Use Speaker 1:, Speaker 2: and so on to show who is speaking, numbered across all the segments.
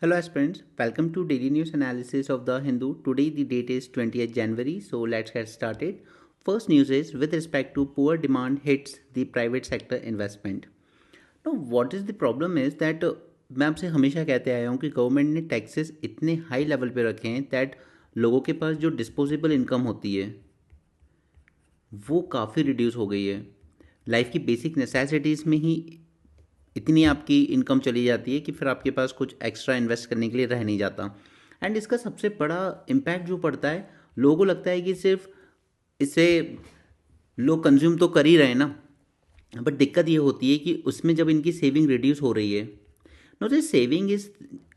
Speaker 1: Hello aspirants, welcome to daily news analysis of the Hindu. Today the date is 20th January, so let's get started. First news is with respect to poor demand hits the private sector investment. Now what is the problem is that मैं आपसे हमेशा कहते आया हूँ कि government ने taxes इतने high level पे रखे हैं दैट लोगों के पास जो डिस्पोजेबल इनकम होती है वो काफ़ी रिड्यूस हो गई है। लाइफ की बेसिक नेसेसिटीज़ में ही इतनी आपकी इनकम चली जाती है कि फिर आपके पास कुछ एक्स्ट्रा इन्वेस्ट करने के लिए रह नहीं जाता। एंड इसका सबसे बड़ा इम्पैक्ट जो पड़ता है, लोगों को लगता है कि सिर्फ इसे लोग कंज्यूम तो कर ही रहे हैं ना, बट दिक्कत ये होती है कि उसमें जब इनकी सेविंग रिड्यूस हो रही है। नो, दिस सेविंग इज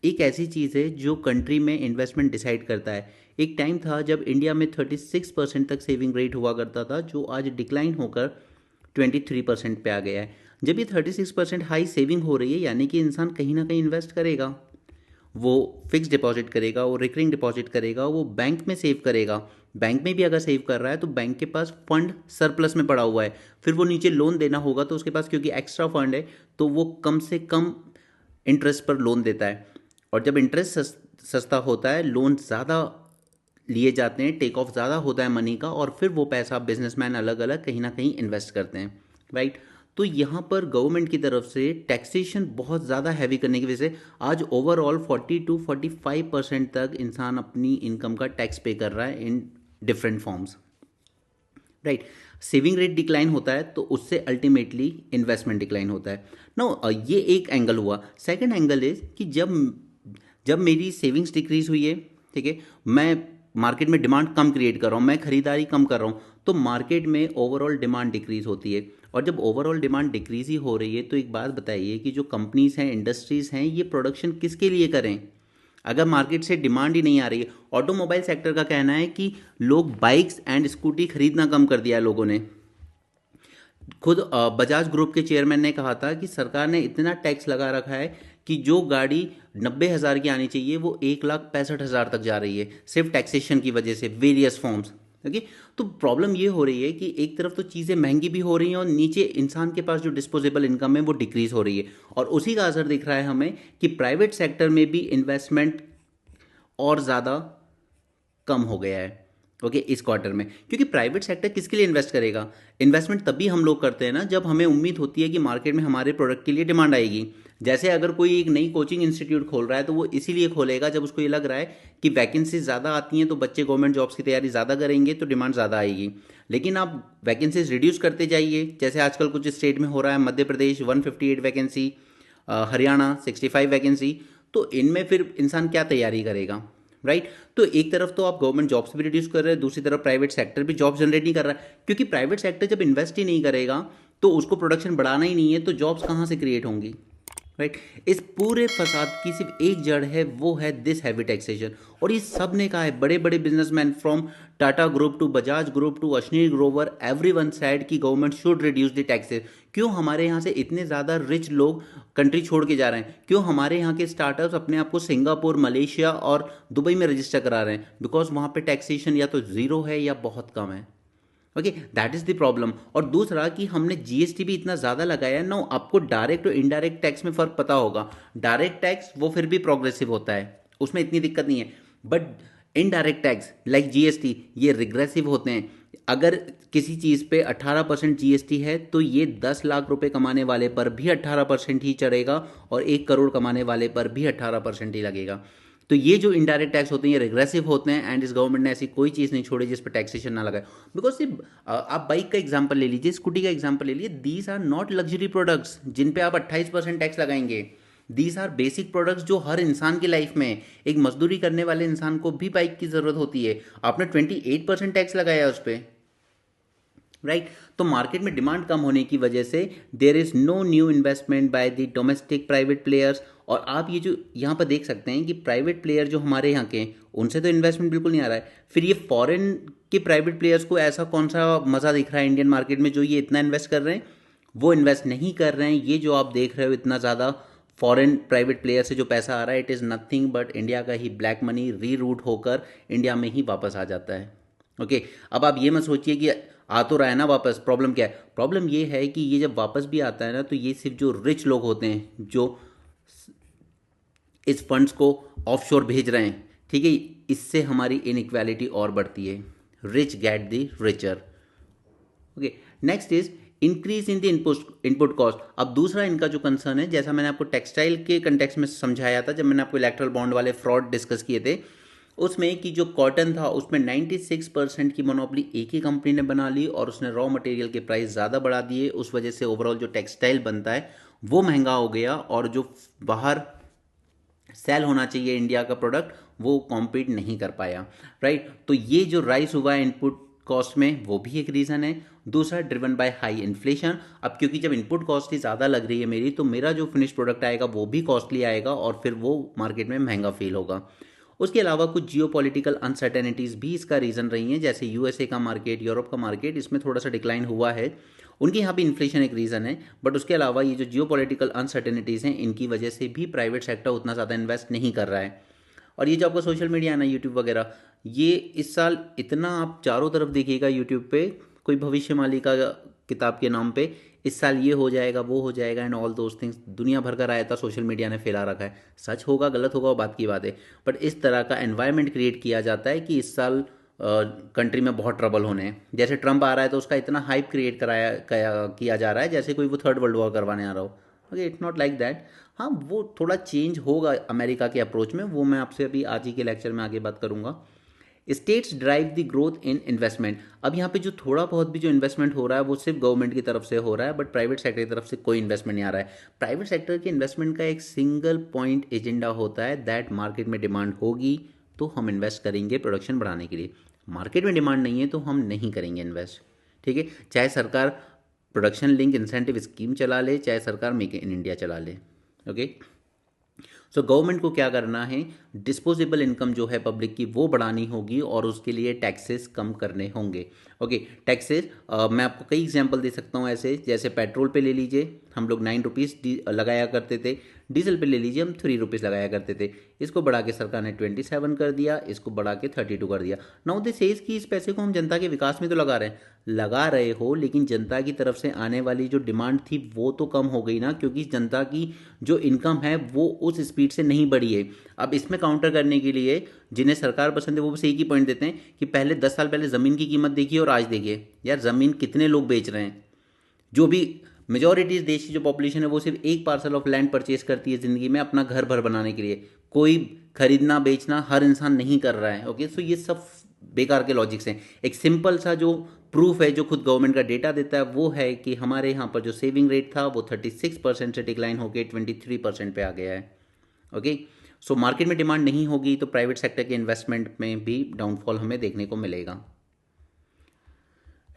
Speaker 1: एक ऐसी चीज़ है जो कंट्री में इन्वेस्टमेंट डिसाइड करता है। एक टाइम था जब इंडिया में 36% तक सेविंग रेट हुआ करता था, जो आज डिक्लाइन होकर 23% पे आ गया है। जब ये 36% हाई सेविंग हो रही है, यानी कि इंसान कहीं ना कहीं इन्वेस्ट करेगा। वो फिक्स डिपॉजिट करेगा, वो रिकरिंग डिपॉजिट करेगा, वो बैंक में सेव करेगा। बैंक में भी अगर सेव कर रहा है तो बैंक के पास फंड सरप्लस में पड़ा हुआ है। फिर वो नीचे लोन देना होगा तो उसके पास क्योंकि एक्स्ट्रा फंड है तो वो कम से कम इंटरेस्ट पर लोन देता है। और जब इंटरेस्ट सस्ता होता है, लोन ज़्यादा लिए जाते हैं, टेक ऑफ ज़्यादा होता है मनी का, और फिर वो पैसा बिजनेसमैन अलग अलग कहीं ना कहीं इन्वेस्ट करते हैं, राइट। तो यहाँ पर गवर्नमेंट की तरफ से टैक्सेशन बहुत ज़्यादा हैवी करने की वजह से आज ओवरऑल 40 to 45% तक इंसान अपनी इनकम का टैक्स पे कर रहा है in different forms, right. Saving rate decline होता है तो उससे अल्टीमेटली इन्वेस्टमेंट डिक्लाइन होता है। नो, ये एक एंगल हुआ। सेकंड एंगल इज कि जब जब मेरी सेविंग्स डिक्रीज हुई है, ठीक है, मैं मार्केट में डिमांड कम क्रिएट कर रहा हूँ, मैं खरीदारी कम कर रहा हूँ, तो मार्केट में ओवरऑल डिमांड डिक्रीज होती है। और जब ओवरऑल डिमांड डिक्रीज ही हो रही है तो एक बात बताइए कि जो कंपनीज हैं, इंडस्ट्रीज हैं, ये प्रोडक्शन किसके लिए करें अगर मार्केट से डिमांड ही नहीं आ रही है। ऑटोमोबाइल सेक्टर का कहना है कि लोग बाइक्स एंड स्कूटी खरीदना कम कर दिया है लोगों ने। खुद बजाज ग्रुप के चेयरमैन ने कहा था कि सरकार ने इतना टैक्स लगा रखा है कि जो गाड़ी 90,000 की आनी चाहिए वो 1,65,000 तक जा रही है, सिर्फ टैक्सेशन की वजह से, वेरियस फॉर्म्स। ओके, तो प्रॉब्लम ये हो रही है कि एक तरफ तो चीज़ें महंगी भी हो रही हैं और नीचे इंसान के पास जो डिस्पोजेबल इनकम है वो डिक्रीज हो रही है। और उसी का असर दिख रहा है हमें कि प्राइवेट सेक्टर में भी इन्वेस्टमेंट और ज़्यादा कम हो गया है। ओके, इस क्वार्टर में, क्योंकि प्राइवेट सेक्टर किसके लिए इन्वेस्ट करेगा? इन्वेस्टमेंट तभी हम लोग करते हैं ना जब हमें उम्मीद होती है कि मार्केट में हमारे प्रोडक्ट के लिए डिमांड आएगी। जैसे अगर कोई एक नई कोचिंग इंस्टीट्यूट खोल रहा है तो वो इसीलिए खोलेगा जब उसको ये लग रहा है कि वैकेंसीज ज़्यादा आती हैं तो बच्चे गवर्नमेंट जॉब्स की तैयारी ज़्यादा करेंगे तो डिमांड ज़्यादा आएगी। लेकिन आप वैकेंसीज रिड्यूस करते जाइए, जैसे आजकल कुछ स्टेट में हो रहा है, मध्य प्रदेश 158 वैकेंसी, हरियाणा 65 वैकेंसी, तो इनमें फिर इंसान क्या तैयारी करेगा, राइट। तो एक तरफ तो आप गवर्नमेंट जॉब्स भी रिड्यूस कर रहे हैं, दूसरी तरफ प्राइवेट सेक्टर भी जॉब जनरेट नहीं कर रहा है, क्योंकि प्राइवेट सेक्टर जब इन्वेस्ट ही नहीं करेगा तो उसको प्रोडक्शन बढ़ाना ही नहीं है तो जॉब्स कहाँ से क्रिएट होंगी, राइट। इस पूरे फसाद की सिर्फ एक जड़ है, वो है दिस हैवी टैक्सेशन। और ये सब ने कहा है, बड़े बड़े businessman from Tata group to Bajaj group to Ashneer Grover, everyone said कि government should reduce the taxes. क्यों हमारे यहाँ से इतने ज़्यादा रिच लोग कंट्री छोड़ के जा रहे हैं? क्यों हमारे यहाँ के स्टार्टअप्स अपने आप को सिंगापुर, मलेशिया और दुबई में रजिस्टर करा रहे हैं? बिकॉज वहाँ पे टैक्सेशन या तो ज़ीरो है या बहुत कम है। Okay, that is the problem. और दूसरा कि हमने जीएसटी भी इतना ज़्यादा लगाया है ना, आपको डायरेक्ट और इनडायरेक्ट टैक्स में फ़र्क पता होगा। डायरेक्ट टैक्स वो फिर भी प्रोग्रेसिव होता है, उसमें इतनी दिक्कत नहीं है, but indirect tax like GST ये रिग्रेसिव होते हैं। अगर किसी चीज़ पे 18% जीएसटी है तो ये 10 लाख रुपए कमाने वाले पर भी 18% ही चढ़ेगा और 1 करोड़ कमाने वाले पर भी 18% ही लगेगा। तो ये जो इनडायरेक्ट टैक्स होते हैं ये रिग्रेसिव होते हैं, एंड इस गवर्नमेंट ने ऐसी कोई चीज़ नहीं छोड़ी जिस पर टैक्सेशन ना लगाए। बिकॉज सिर्फ आप बाइक का एग्जांपल ले लीजिए, स्कूटी का एग्जांपल ले लीजिए, these are not luxury products जिन पे आप 28% टैक्स लगाएंगे। दीज आर बेसिक प्रोडक्ट्स जो हर इंसान की लाइफ में, एक मजदूरी करने वाले इंसान को भी बाइक की ज़रूरत होती है। आपने 28% टैक्स लगाया उस पर, राइट। तो मार्केट में डिमांड कम होने की वजह से there is no new investment by the domestic private players. और आप ये जो यहाँ पर देख सकते हैं कि प्राइवेट प्लेयर जो हमारे यहाँ के हैं उनसे तो इन्वेस्टमेंट बिल्कुल नहीं आ रहा है। फिर ये फॉरेन के प्राइवेट प्लेयर्स को ऐसा कौन सा मज़ा दिख रहा है इंडियन मार्केट में जो ये इतना इन्वेस्ट कर रहे हैं? वो इन्वेस्ट नहीं कर रहे हैं। ये जो आप देख रहे हो इतना ज़्यादा फॉरेन प्राइवेट प्लेयर से जो पैसा आ रहा है, it is nothing but India का ही ब्लैक मनी रीरूट होकर इंडिया में ही वापस आ जाता है। ओके, अब आप ये मत सोचिए कि आ तो रहा है ना वापस, प्रॉब्लम क्या है? प्रॉब्लम ये है कि ये जब वापस भी आता है ना तो ये सिर्फ जो रिच लोग होते हैं, जो इस फंड्स को ऑफशोर भेज रहे हैं, ठीक है। इससे हमारी इनइक्वालिटी और बढ़ती है, rich get the richer. Okay, next is increase in the input cost. अब दूसरा इनका जो कंसर्न है, जैसा मैंने आपको टेक्सटाइल के कंटेक्स्ट में समझाया था जब मैंने आपको इलेक्ट्रल बॉन्ड वाले फ्रॉड डिस्कस किए थे, उसमें कि जो कॉटन था उसमें 96% की मोनोपोली एक ही कंपनी ने बना ली और उसने रॉ मटेरियल के प्राइस ज़्यादा बढ़ा दिए। उस वजह से ओवरऑल जो टेक्सटाइल बनता है वो महंगा हो गया और जो बाहर सेल होना चाहिए इंडिया का प्रोडक्ट वो कॉम्पीट नहीं कर पाया, राइट। तो ये जो राइस हुआ है इनपुट कॉस्ट में वो भी एक रीज़न है। दूसरा, ड्रिवन बाय हाई इन्फ्लेशन। अब क्योंकि जब इनपुट कॉस्ट ही ज़्यादा लग रही है मेरी, तो मेरा जो फिनिश प्रोडक्ट आएगा वो भी कॉस्टली आएगा और फिर वो मार्केट में महंगा फील होगा। उसके अलावा कुछ जियोपॉलिटिकल अनसर्टेनिटीज़ भी इसका रीज़न रही हैं, जैसे यूएसए का मार्केट, यूरोप का मार्केट, इसमें थोड़ा सा डिक्लाइन हुआ है। उनके यहाँ भी इन्फ्लेशन एक रीज़न है, बट उसके अलावा ये जो जियोपॉलिटिकल अनसर्टेनिटीज़ हैं इनकी वजह से भी प्राइवेट सेक्टर उतना ज़्यादा इन्वेस्ट नहीं कर रहा है। और ये जो आपका सोशल मीडिया है ना, यूट्यूब वगैरह, ये इस साल इतना आप चारों तरफ देखिएगा यूट्यूब पे कोई भविष्यवाणी का किताब के नाम पे, इस साल ये हो जाएगा वो हो जाएगा एंड ऑल दोज थिंग्स दुनिया भर का रायता सोशल मीडिया ने फैला रखा है। सच होगा गलत होगा वो बात की बात है, बट इस तरह का एनवायरनमेंट क्रिएट किया जाता है कि इस साल कंट्री में बहुत ट्रबल होने हैं। जैसे ट्रंप आ रहा है तो उसका इतना हाइप क्रिएट किया जा रहा है जैसे कोई वो थर्ड वर्ल्ड वॉर करवाने आ रहा हो। Okay, it's not like that. हाँ, वो थोड़ा चेंज होगा अमेरिका के अप्रोच में, वो मैं आपसे अभी आज ही के लेक्चर में आगे बात करूंगा। States drive the growth in investment. अब यहाँ पे जो थोड़ा बहुत भी जो इन्वेस्टमेंट हो रहा है वो सिर्फ गवर्नमेंट की तरफ से हो रहा है, बट प्राइवेट सेक्टर की तरफ से कोई इन्वेस्टमेंट नहीं आ रहा है। प्राइवेट सेक्टर के इन्वेस्टमेंट का एक सिंगल पॉइंट एजेंडा होता है दैट मार्केट में डिमांड होगी तो हम इन्वेस्ट करेंगे प्रोडक्शन बढ़ाने के लिए। मार्केट में डिमांड नहीं है तो हम नहीं करेंगे इन्वेस्ट, ठीक है। चाहे सरकार प्रोडक्शन लिंक इंसेंटिव स्कीम चला ले, चाहे सरकार मेक इन इंडिया चला ले। ओके, सो गवर्नमेंट को क्या करना है, डिस्पोजेबल इनकम जो है पब्लिक की वो बढ़ानी होगी और उसके लिए टैक्सेस कम करने होंगे। ओके, टैक्सेस मैं आपको कई एग्जांपल दे सकता हूँ ऐसे, जैसे पेट्रोल पे ले लीजिए, हम लोग 9 रुपीज़ लगाया करते थे। डीजल पे ले लीजिए, हम 3 रुपीज़ लगाया करते थे। इसको बढ़ा के सरकार ने 27 कर दिया, इसको बढ़ा के 32 कर दिया। नाउ दिस सेज कि इस पैसे को हम जनता के विकास में तो लगा रहे हो, लेकिन जनता की तरफ से आने वाली जो डिमांड थी वो तो कम हो गई ना, क्योंकि जनता की जो इनकम है वो उस स्पीड से नहीं बढ़ी है। अब इसमें काउंटर करने के लिए जिन्हें सरकार पसंद है वो बस एक ही पॉइंट देते हैं कि पहले 10 साल पहले ज़मीन की कीमत देखिए और आज देखिए, यार ज़मीन कितने लोग बेच रहे हैं। जो भी मेजॉरिटी इस देश की जो पॉपुलेशन है वो सिर्फ एक पार्सल ऑफ लैंड परचेज करती है ज़िंदगी में अपना घर भर बनाने के लिए। कोई खरीदना बेचना हर इंसान नहीं कर रहा है। ओके, सो ये सब बेकार के लॉजिक्स हैं। एक सिंपल सा जो प्रूफ है जो खुद गवर्नमेंट का डेटा देता है वो है कि हमारे यहाँ पर जो सेविंग रेट था वो 36% से डिक्लाइन होकर 23% पे आ गया है। ओके, सो मार्केट में डिमांड नहीं होगी तो प्राइवेट सेक्टर के इन्वेस्टमेंट में भी डाउनफॉल हमें देखने को मिलेगा।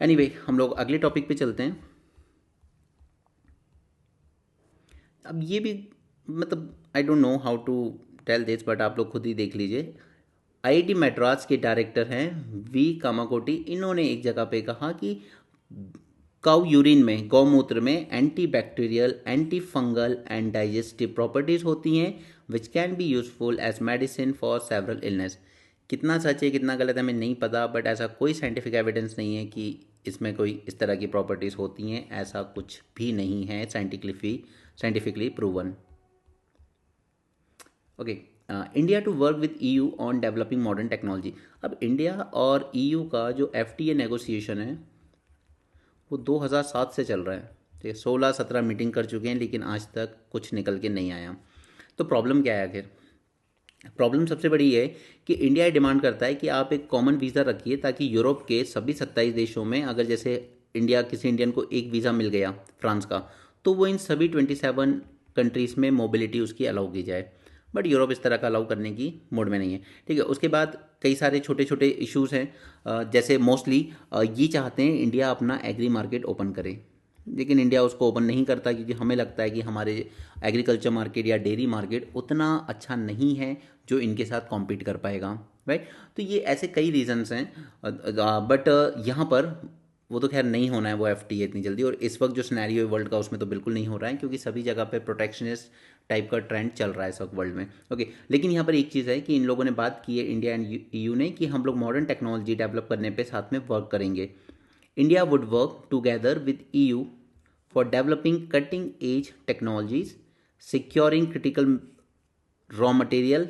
Speaker 1: एनीवे, हम लोग अगले टॉपिक पे चलते हैं। अब ये भी मतलब I don't know how to tell this, but आप लोग खुद ही देख लीजिए। आईआईटी मद्रास के डायरेक्टर हैं वी कामाकोटी, इन्होंने एक जगह पे कहा कि काउ यूरिन में, गौमूत्र में anti bacterial, anti fungal and digestive properties होती हैं which can be useful as medicine for several illness. कितना सच है कितना गलत है हमें नहीं पता, बट ऐसा कोई साइंटिफिक एविडेंस नहीं है कि इसमें कोई इस तरह की प्रॉपर्टीज़ होती हैं, ऐसा कुछ भी नहीं है scientifically proven. Okay, India to work with EU on developing modern technology. अब इंडिया और ईयू का जो एफटीए नेगोशिएशन है वो 2007 से चल रहा है, ठीक है। 16-17 मीटिंग कर चुके हैं लेकिन आज तक कुछ निकल के नहीं आया। तो प्रॉब्लम क्या है आखिर? प्रॉब्लम सबसे बड़ी है कि इंडिया डिमांड करता है कि आप एक कॉमन वीज़ा रखिए ताकि यूरोप के सभी 27 देशों में, अगर जैसे किसी इंडियन को एक वीज़ा मिल गया फ्रांस का, तो वो इन सभी 27 कंट्रीज़ में मोबिलिटी उसकी अलाउ की जाए। बट यूरोप इस तरह का अलाउ करने की मूड में नहीं है, ठीक है। उसके बाद कई सारे छोटे छोटे इश्यूज़ हैं, जैसे मोस्टली ये चाहते हैं इंडिया अपना एग्री मार्केट ओपन करे, लेकिन इंडिया उसको ओपन नहीं करता क्योंकि हमें लगता है कि हमारे एग्रीकल्चर मार्केट या डेयरी मार्केट उतना अच्छा नहीं है जो इनके साथ कॉम्पीट कर पाएगा, राइट। तो ये ऐसे कई रीजंस हैं, बट यहाँ पर वो तो खैर नहीं होना है वो एफटीए इतनी जल्दी, और इस वक्त जो सिनेरियो है वर्ल्ड का उसमें तो बिल्कुल नहीं हो रहा है क्योंकि सभी जगह पे प्रोटेक्शनिस्ट टाइप का ट्रेंड चल रहा है इस वक्त वर्ल्ड में। ओके, लेकिन यहाँ पर एक चीज़ है कि इन लोगों ने बात की है इंडिया एंड ईयू ने कि हम लोग मॉडर्न टेक्नोलॉजी डेवलप करने पे साथ में वर्क करेंगे। India would work together with EU for developing cutting edge technologies, securing critical raw material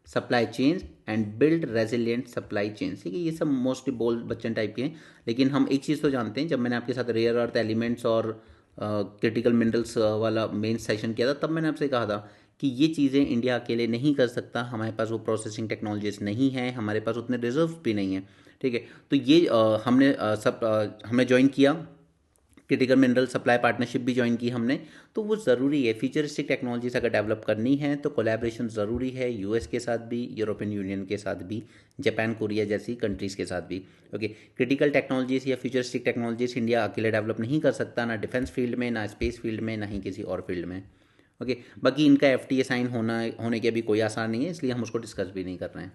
Speaker 1: supply chains and build resilient supply chains. ठीक है, ये सब मोस्टली बोल बच्चन टाइप के हैं, लेकिन हम एक चीज़ तो जानते हैं, जब मैंने आपके साथ रेयर अर्थ एलिमेंट्स और क्रिटिकल मिनरल्स वाला मेन सेशन किया था, तब मैंने आपसे कहा था कि ये चीज़ें इंडिया अकेले नहीं कर सकता, हमारे पास वो प्रोसेसिंग टेक्नोलॉजीज नहीं है, हमारे पास उतने रिजर्व भी नहीं है। ठीक है, तो ये हमने ज्वाइन किया, क्रिटिकल मिनरल सप्लाई पार्टनरशिप भी ज्वाइन की हमने। तो वो ज़रूरी है, फ्यूचरिस्टिक टेक्नोलॉजीज अगर डेवलप करनी है तो कोलैबोरेशन ज़रूरी है, यूएस के साथ भी, यूरोपियन यूनियन के साथ भी, जापान कोरिया जैसी कंट्रीज़ के साथ भी। ओके, क्रिटिकल टेक्नोलॉजीज या फ्यूचरिस्टिक टेक्नोलॉजीज इंडिया अकेले डेवलप नहीं कर सकता, ना डिफेंस फील्ड में, ना स्पेस फील्ड में, ना ही किसी और फील्ड में। ओके, बाकी इनका एफटीए साइन होने के अभी कोई आसार नहीं है, इसलिए हम उसको डिस्कस भी नहीं कर रहे हैं।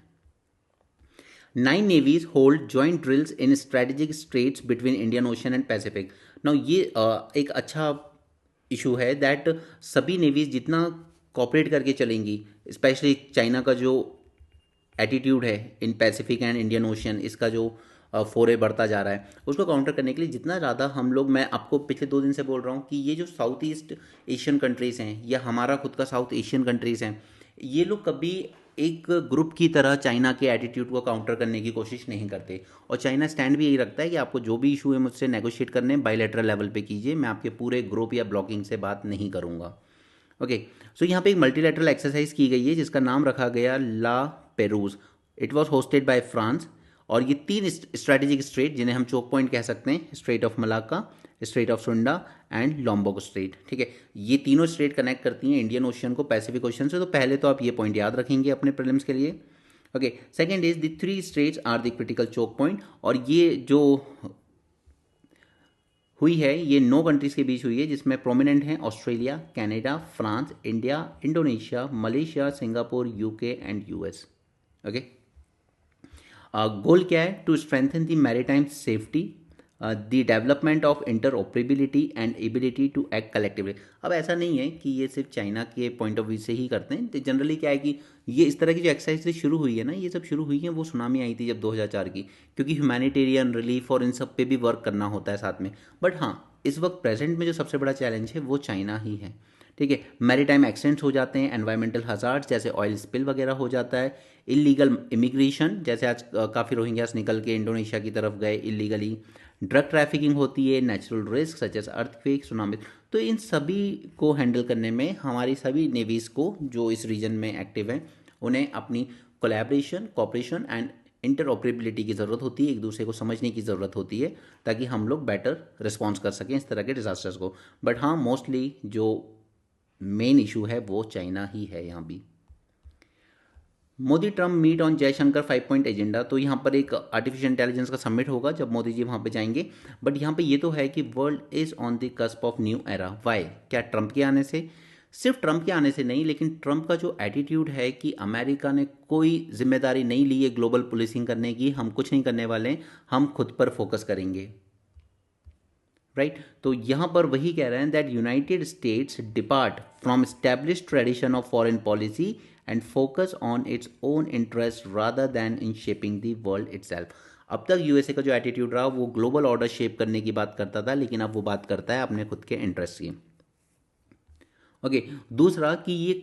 Speaker 1: 9 navies hold joint drills in strategic straits between Indian Ocean and Pacific. Now ये एक अच्छा इशू है दैट सभी नेवीज जितना कॉपरेट करके चलेंगी, स्पेशली चाइना का जो एटीट्यूड है in Pacific and Indian ocean, इसका जो फोरे बढ़ता जा रहा है, उसको काउंटर करने के लिए जितना ज़्यादा हम लोग, मैं आपको पिछले 2 दिन से बोल रहा हूँ कि ये जो साउथ ईस्ट एशियन कंट्रीज़ हैं या हमारा खुद का साउथ एशियन कंट्रीज़ हैं, ये लोग कभी एक ग्रुप की तरह चाइना के एटीट्यूड को काउंटर करने की कोशिश नहीं करते। और चाइना स्टैंड भी यही रखता है कि आपको जो भी इशू है मुझसे नेगोशिएट करने बायलैटरल लेवल पे कीजिए, मैं आपके पूरे ग्रुप या ब्लॉकिंग से बात नहीं करूँगा। ओके, सो यहाँ पे एक मल्टीलैटरल एक्सरसाइज की गई है जिसका नाम रखा गया La Perouse. It was hosted by France, और ये 3 स्ट्रेटेजिक स्ट्रेट जिन्हें हम चोक पॉइंट कह सकते हैं, straight of Malacca, straight of सुंडा एंड लॉम्बोक स्ट्रेट। ठीक है, ये तीनों स्ट्रेट कनेक्ट करती हैं इंडियन ओशियन को पैसिफिक ओशियन से। तो पहले तो आप ये पॉइंट याद रखेंगे अपने प्रीलिम्स के लिए। Okay, second is the 3 straits are the critical choke point, और ये जो हुई है ये 9 कंट्रीज़ के बीच हुई है, जिसमें प्रोमिनेंट हैं Australia, Canada, France, India, Indonesia, Malaysia, Singapore, UK and US. Okay, goal क्या है? To strengthen the maritime safety, the development of interoperability and ability to act collectively. अब ऐसा नहीं है कि ये सिर्फ चाइना के पॉइंट ऑफ व्यू से ही करते हैं, तो जनरली क्या है कि ये इस तरह की जो एक्सरसाइज शुरू हुई है ना, ये सब शुरू हुई है वो सुनामी आई थी जब 2004 की, क्योंकि ह्यूमैनिटेरियन रिलीफ और इन सब पे भी वर्क करना होता है साथ में। बट हाँ, इस वक्त प्रेजेंट में जो सबसे बड़ा चैलेंज है वो चाइना ही है। ठीक है, मैरीटाइम एक्सीडेंट्स हो जाते हैं, एनवायरमेंटल हजार्ड्स जैसे ऑयल स्पिल वगैरह हो जाता है, इलीगल इमिग्रेशन जैसे आज काफ़ी रोहिंग्यास निकल के इंडोनेशिया की तरफ गए इलीगली, ड्रग ट्रैफिकिंग होती है, natural risk such as earthquake, tsunami. तो इन सभी को हैंडल करने में हमारी सभी नेवीज़ को जो इस रीजन में एक्टिव हैं, उन्हें अपनी कोलैबोरेशन, कोऑपरेशन एंड इंटरऑपरेबिलिटी की ज़रूरत होती है, एक दूसरे को समझने की ज़रूरत होती है, ताकि हम लोग बेटर रिस्पॉन्स कर सकें इस तरह के डिज़ास्टर्स को। बट हाँ, मोस्टली जो मेन इशू है वो चाइना ही है यहाँ भी। Modi Trump meet on Jaishankar 5 point agenda. तो यहाँ पर एक आर्टिफिशियल इंटेलिजेंस का समिट होगा जब मोदी जी वहाँ पे जाएंगे। बट यहाँ पे ये तो है कि world is on the cusp of new era. Why? क्या ट्रम्प के आने से? सिर्फ ट्रम्प के आने से नहीं, लेकिन ट्रम्प का जो एटीट्यूड है कि अमेरिका ने कोई जिम्मेदारी नहीं ली है ग्लोबल पुलिसिंग करने की, हम कुछ नहीं करने वाले हैं, हम खुद पर फोकस करेंगे। राइट, तो यहाँ पर वही कह रहे हैं that United states depart from established tradition of foreign policy and focus on its own interest rather than in shaping the world itself. अब तक यूएसए का जो एटीट्यूड रहा वो ग्लोबल ऑर्डर शेप करने की बात करता था, लेकिन अब वो बात करता है अपने खुद के इंटरेस्ट की। ओके, दूसरा कि ये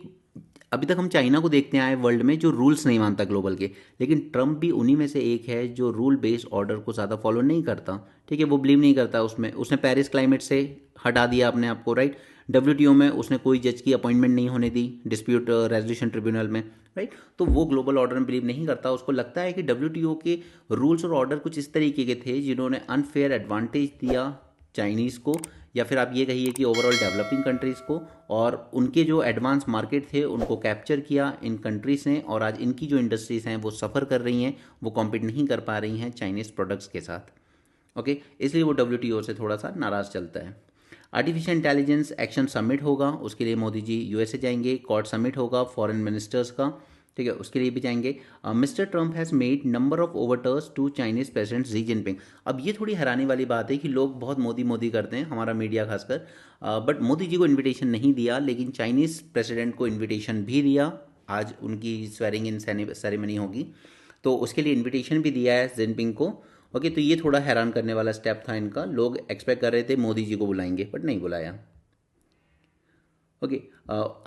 Speaker 1: अभी तक हम चाइना को देखते आए वर्ल्ड में जो रूल्स नहीं मानता ग्लोबल के, लेकिन ट्रम्प भी उन्हीं में से एक है जो रूल बेस्ड ऑर्डर को ज़्यादा फॉलो नहीं करता। ठीक है, वो बिलीव नहीं करता उसमें, उसने पेरिस क्लाइमेट से हटा दिया अपने आप को। राइट, डब्ल्यूटीओ में उसने कोई जज की अपॉइंटमेंट नहीं होने दी डिस्प्यूट रेजोल्यूशन ट्रिब्यूनल में। राइट, तो वो ग्लोबल ऑर्डर में बिलीव नहीं करता। उसको लगता है कि डब्ल्यूटीओ के रूल्स और ऑर्डर कुछ इस तरीके के थे जिन्होंने अनफेयर एडवांटेज दिया चाइनीज़ को, या फिर आप ये कहिए कि ओवरऑल डेवलपिंग कंट्रीज़ को, और उनके जो एडवांस मार्केट थे उनको कैप्चर किया इन कंट्रीज़ ने, और आज इनकी जो इंडस्ट्रीज़ हैं वो सफ़र कर रही हैं, वो कॉम्पीट नहीं कर पा रही हैं चाइनीज़ प्रोडक्ट्स के साथ। ओके, इसलिए वो डब्ल्यूटीओ से थोड़ा सा नाराज़ चलता है। आर्टिफिशियल इंटेलिजेंस एक्शन समिट होगा, उसके लिए मोदी जी यूएसए जाएंगे। कॉड समिट होगा फॉरेन मिनिस्टर्स का, ठीक है, उसके लिए भी जाएंगे। Mister Trump has made number of overtures to Chinese President Xi Jinping. अब ये थोड़ी हैरानी वाली बात है कि लोग बहुत मोदी मोदी करते हैं, हमारा मीडिया खासकर, बट मोदी जी को इनविटेशन नहीं दिया, लेकिन चाइनीज़ प्रेसिडेंट को इनविटेशन भी दिया। आज उनकी स्वेरिंग इन सेरेमनी होगी, तो उसके लिए इन्विटेशन भी दिया है जिनपिंग को। ओके, तो ये थोड़ा हैरान करने वाला स्टेप था इनका। लोग एक्सपेक्ट कर रहे थे मोदी जी को बुलाएंगे, बट नहीं बुलाया। ओके।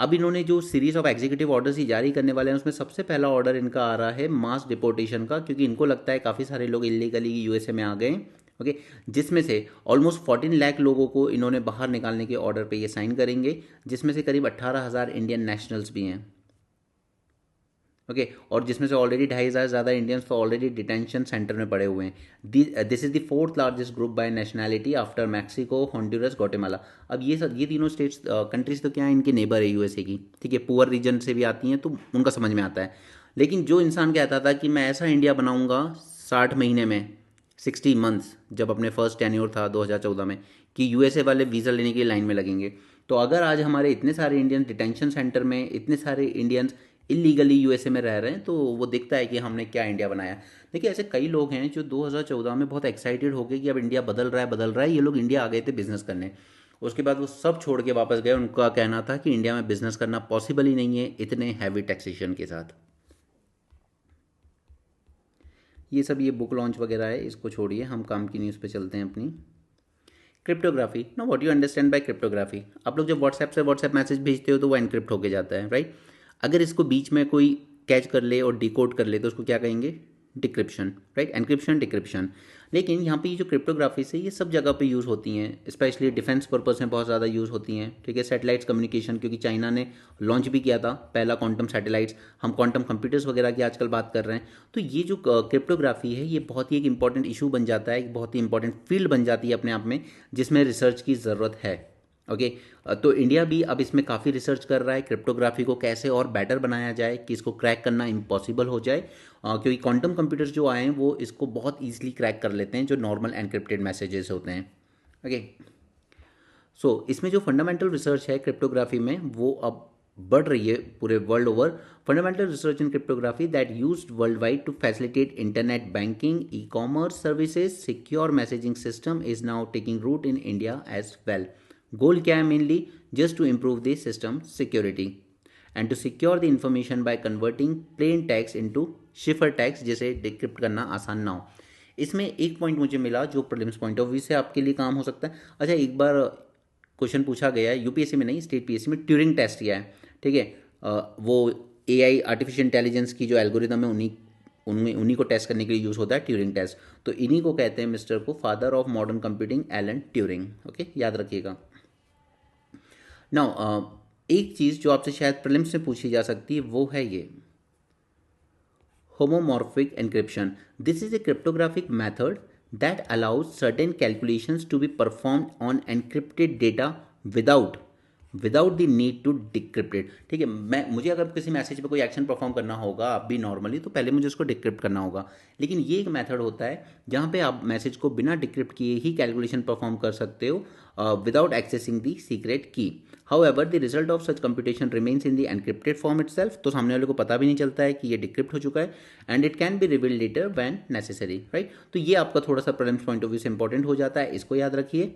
Speaker 1: अब इन्होंने जो सीरीज ऑफ एग्जीक्यूटिव ऑर्डर्स ही जारी करने वाले हैं उसमें सबसे पहला ऑर्डर इनका आ रहा है मास डिपोर्टेशन का, क्योंकि इनको लगता है काफ़ी सारे लोग इलीगली यूएसए में आ गए। ओके। जिसमें से ऑलमोस्ट 14 लाख लोगों को इन्होंने बाहर निकालने के ऑर्डर पे ये साइन करेंगे, जिसमें से करीब 18,000 इंडियन नेशनल्स भी हैं। ओके। और जिसमें से ऑलरेडी 2,500 ज़्यादा इंडियंस तो ऑलरेडी डिटेंशन सेंटर में पड़े हुए हैं। This is the fourth largest group by nationality after Mexico, Honduras, Guatemala. अब ये तीनों स्टेट्स कंट्रीज तो क्या है, इनके नेबर है यूएसए की, ठीक है, पुअर रीजन से भी आती हैं तो उनका समझ में आता है। लेकिन जो इंसान कहता था कि मैं ऐसा इंडिया बनाऊंगा 60 महीने में, 60 मंथ्स, जब अपने फर्स्ट टेन्योर था 2014 में, कि यूएसए वाले वीज़ा लेने के लिए लाइन में लगेंगे, तो अगर आज हमारे इतने सारे इंडियंस डिटेंशन सेंटर में, इतने सारे इंडियंस इलीगली यूएसए में रह रहे हैं, तो वो दिखता है कि हमने क्या इंडिया बनाया। देखिए ऐसे कई लोग हैं जो 2014 में बहुत एक्साइटेड हो गए कि अब इंडिया बदल रहा है बदल रहा है। ये लोग इंडिया आ गए थे बिजनेस करने, उसके बाद वो सब छोड़ के वापस गए। उनका कहना था कि इंडिया में बिजनेस करना पॉसिबल ही नहीं है इतने हैवी टैक्सेशन के साथ। ये सब ये बुक लॉन्च वगैरह है, इसको छोड़िए, हम काम की न्यूज़ पे चलते हैं अपनी। Cryptography, know what you understand by cryptography. आप लोग जब व्हाट्सएप से व्हाट्सएप मैसेज भेजते हो तो वो एनक्रिप्ट होके जाता है, राइट। अगर इसको बीच में कोई कैच कर ले और डिकोड कर ले तो उसको क्या कहेंगे, डिक्रिप्शन, राइट, एनक्रिप्शन डिक्रिप्शन। लेकिन यहाँ पे ये जो क्रिप्टोग्राफी से ये सब जगह पे यूज़ होती हैं, स्पेशली डिफेंस पर्पस में बहुत ज़्यादा यूज़ होती हैं, ठीक है। सैटेलाइट्स कम्युनिकेशन, क्योंकि चाइना ने लॉन्च भी किया था पहला क्वांटम सैटेलाइट्स, हम क्वांटम कंप्यूटर्स वगैरह की आजकल बात कर रहे हैं। तो ये जो क्रिप्टोग्राफी है ये बहुत ही एक इंपॉर्टेंट इशू बन जाता है, एक बहुत ही इंपॉर्टेंट फील्ड बन जाती है अपने आप में, जिसमें रिसर्च की ज़रूरत है। ओके। तो इंडिया भी अब इसमें काफ़ी रिसर्च कर रहा है, क्रिप्टोग्राफी को कैसे और बेटर बनाया जाए कि इसको क्रैक करना इम्पॉसिबल हो जाए, क्योंकि क्वांटम कंप्यूटर्स जो आए हैं वो इसको बहुत ईजिली क्रैक कर लेते हैं, जो नॉर्मल एनक्रिप्टेड मैसेजेस होते हैं। ओके। सो इसमें जो फंडामेंटल रिसर्च है क्रिप्टोग्राफी में वो अब बढ़ रही है पूरे world over. Fundamental research in cryptography that used world wide to facilitate internet banking, e commerce services, secure messaging system is now taking root in India as well. Goal क्या है, mainly just to improve the system security and to secure the information by converting plain text into cipher text, जिसे decrypt करना आसान ना हो। इसमें एक point मुझे मिला जो प्रीलिम्स पॉइंट ऑफ व्यू से आपके लिए काम हो सकता है। अच्छा, एक बार क्वेश्चन पूछा गया है यूपीएससी में नहीं, स्टेट पीएससी में, ट्यूरिंग टेस्ट किया है, ठीक है। वो एआई आर्टिफिशियल इंटेलिजेंस की जो एल्गोरिदम है उन्हीं उनमें उन्हीं को टेस्ट करने के लिए यूज़ होता है ट्यूरिंग टेस्ट। तो इन्हीं को कहते हैं मिस्टर को father of modern computing, Alan Turing. Okay, याद रखिएगा। नाउ एक चीज़ जो आपसे शायद प्रीलिम्स में पूछी जा सकती है वो है ये homomorphic encryption. This is a cryptographic method that allows certain calculations to be performed on encrypted data without the need to decrypt it. ठीक है, मुझे अगर किसी मैसेज पे कोई एक्शन परफॉर्म करना होगा आप भी नॉर्मली, तो पहले मुझे उसको डिक्रिप्ट करना होगा। लेकिन ये एक मेथड होता है जहाँ पे आप मैसेज को बिना डिक्रिप्ट किए ही कैलकुलेशन परफॉर्म कर सकते हो विदाउट एक्सेसिंग दी सीक्रेट की। However the result of such computation remains in the encrypted form itself, तो सामने वाले को पता भी नहीं चलता है कि ये डिक्रिप्ट हो चुका है, and it can be revealed letter when necessary, right. तो ये आपका थोड़ा सा प्रीलिम्स पॉइंट ऑफ व्यू से इंपॉर्टेंट हो जाता है, इसको याद रखिए।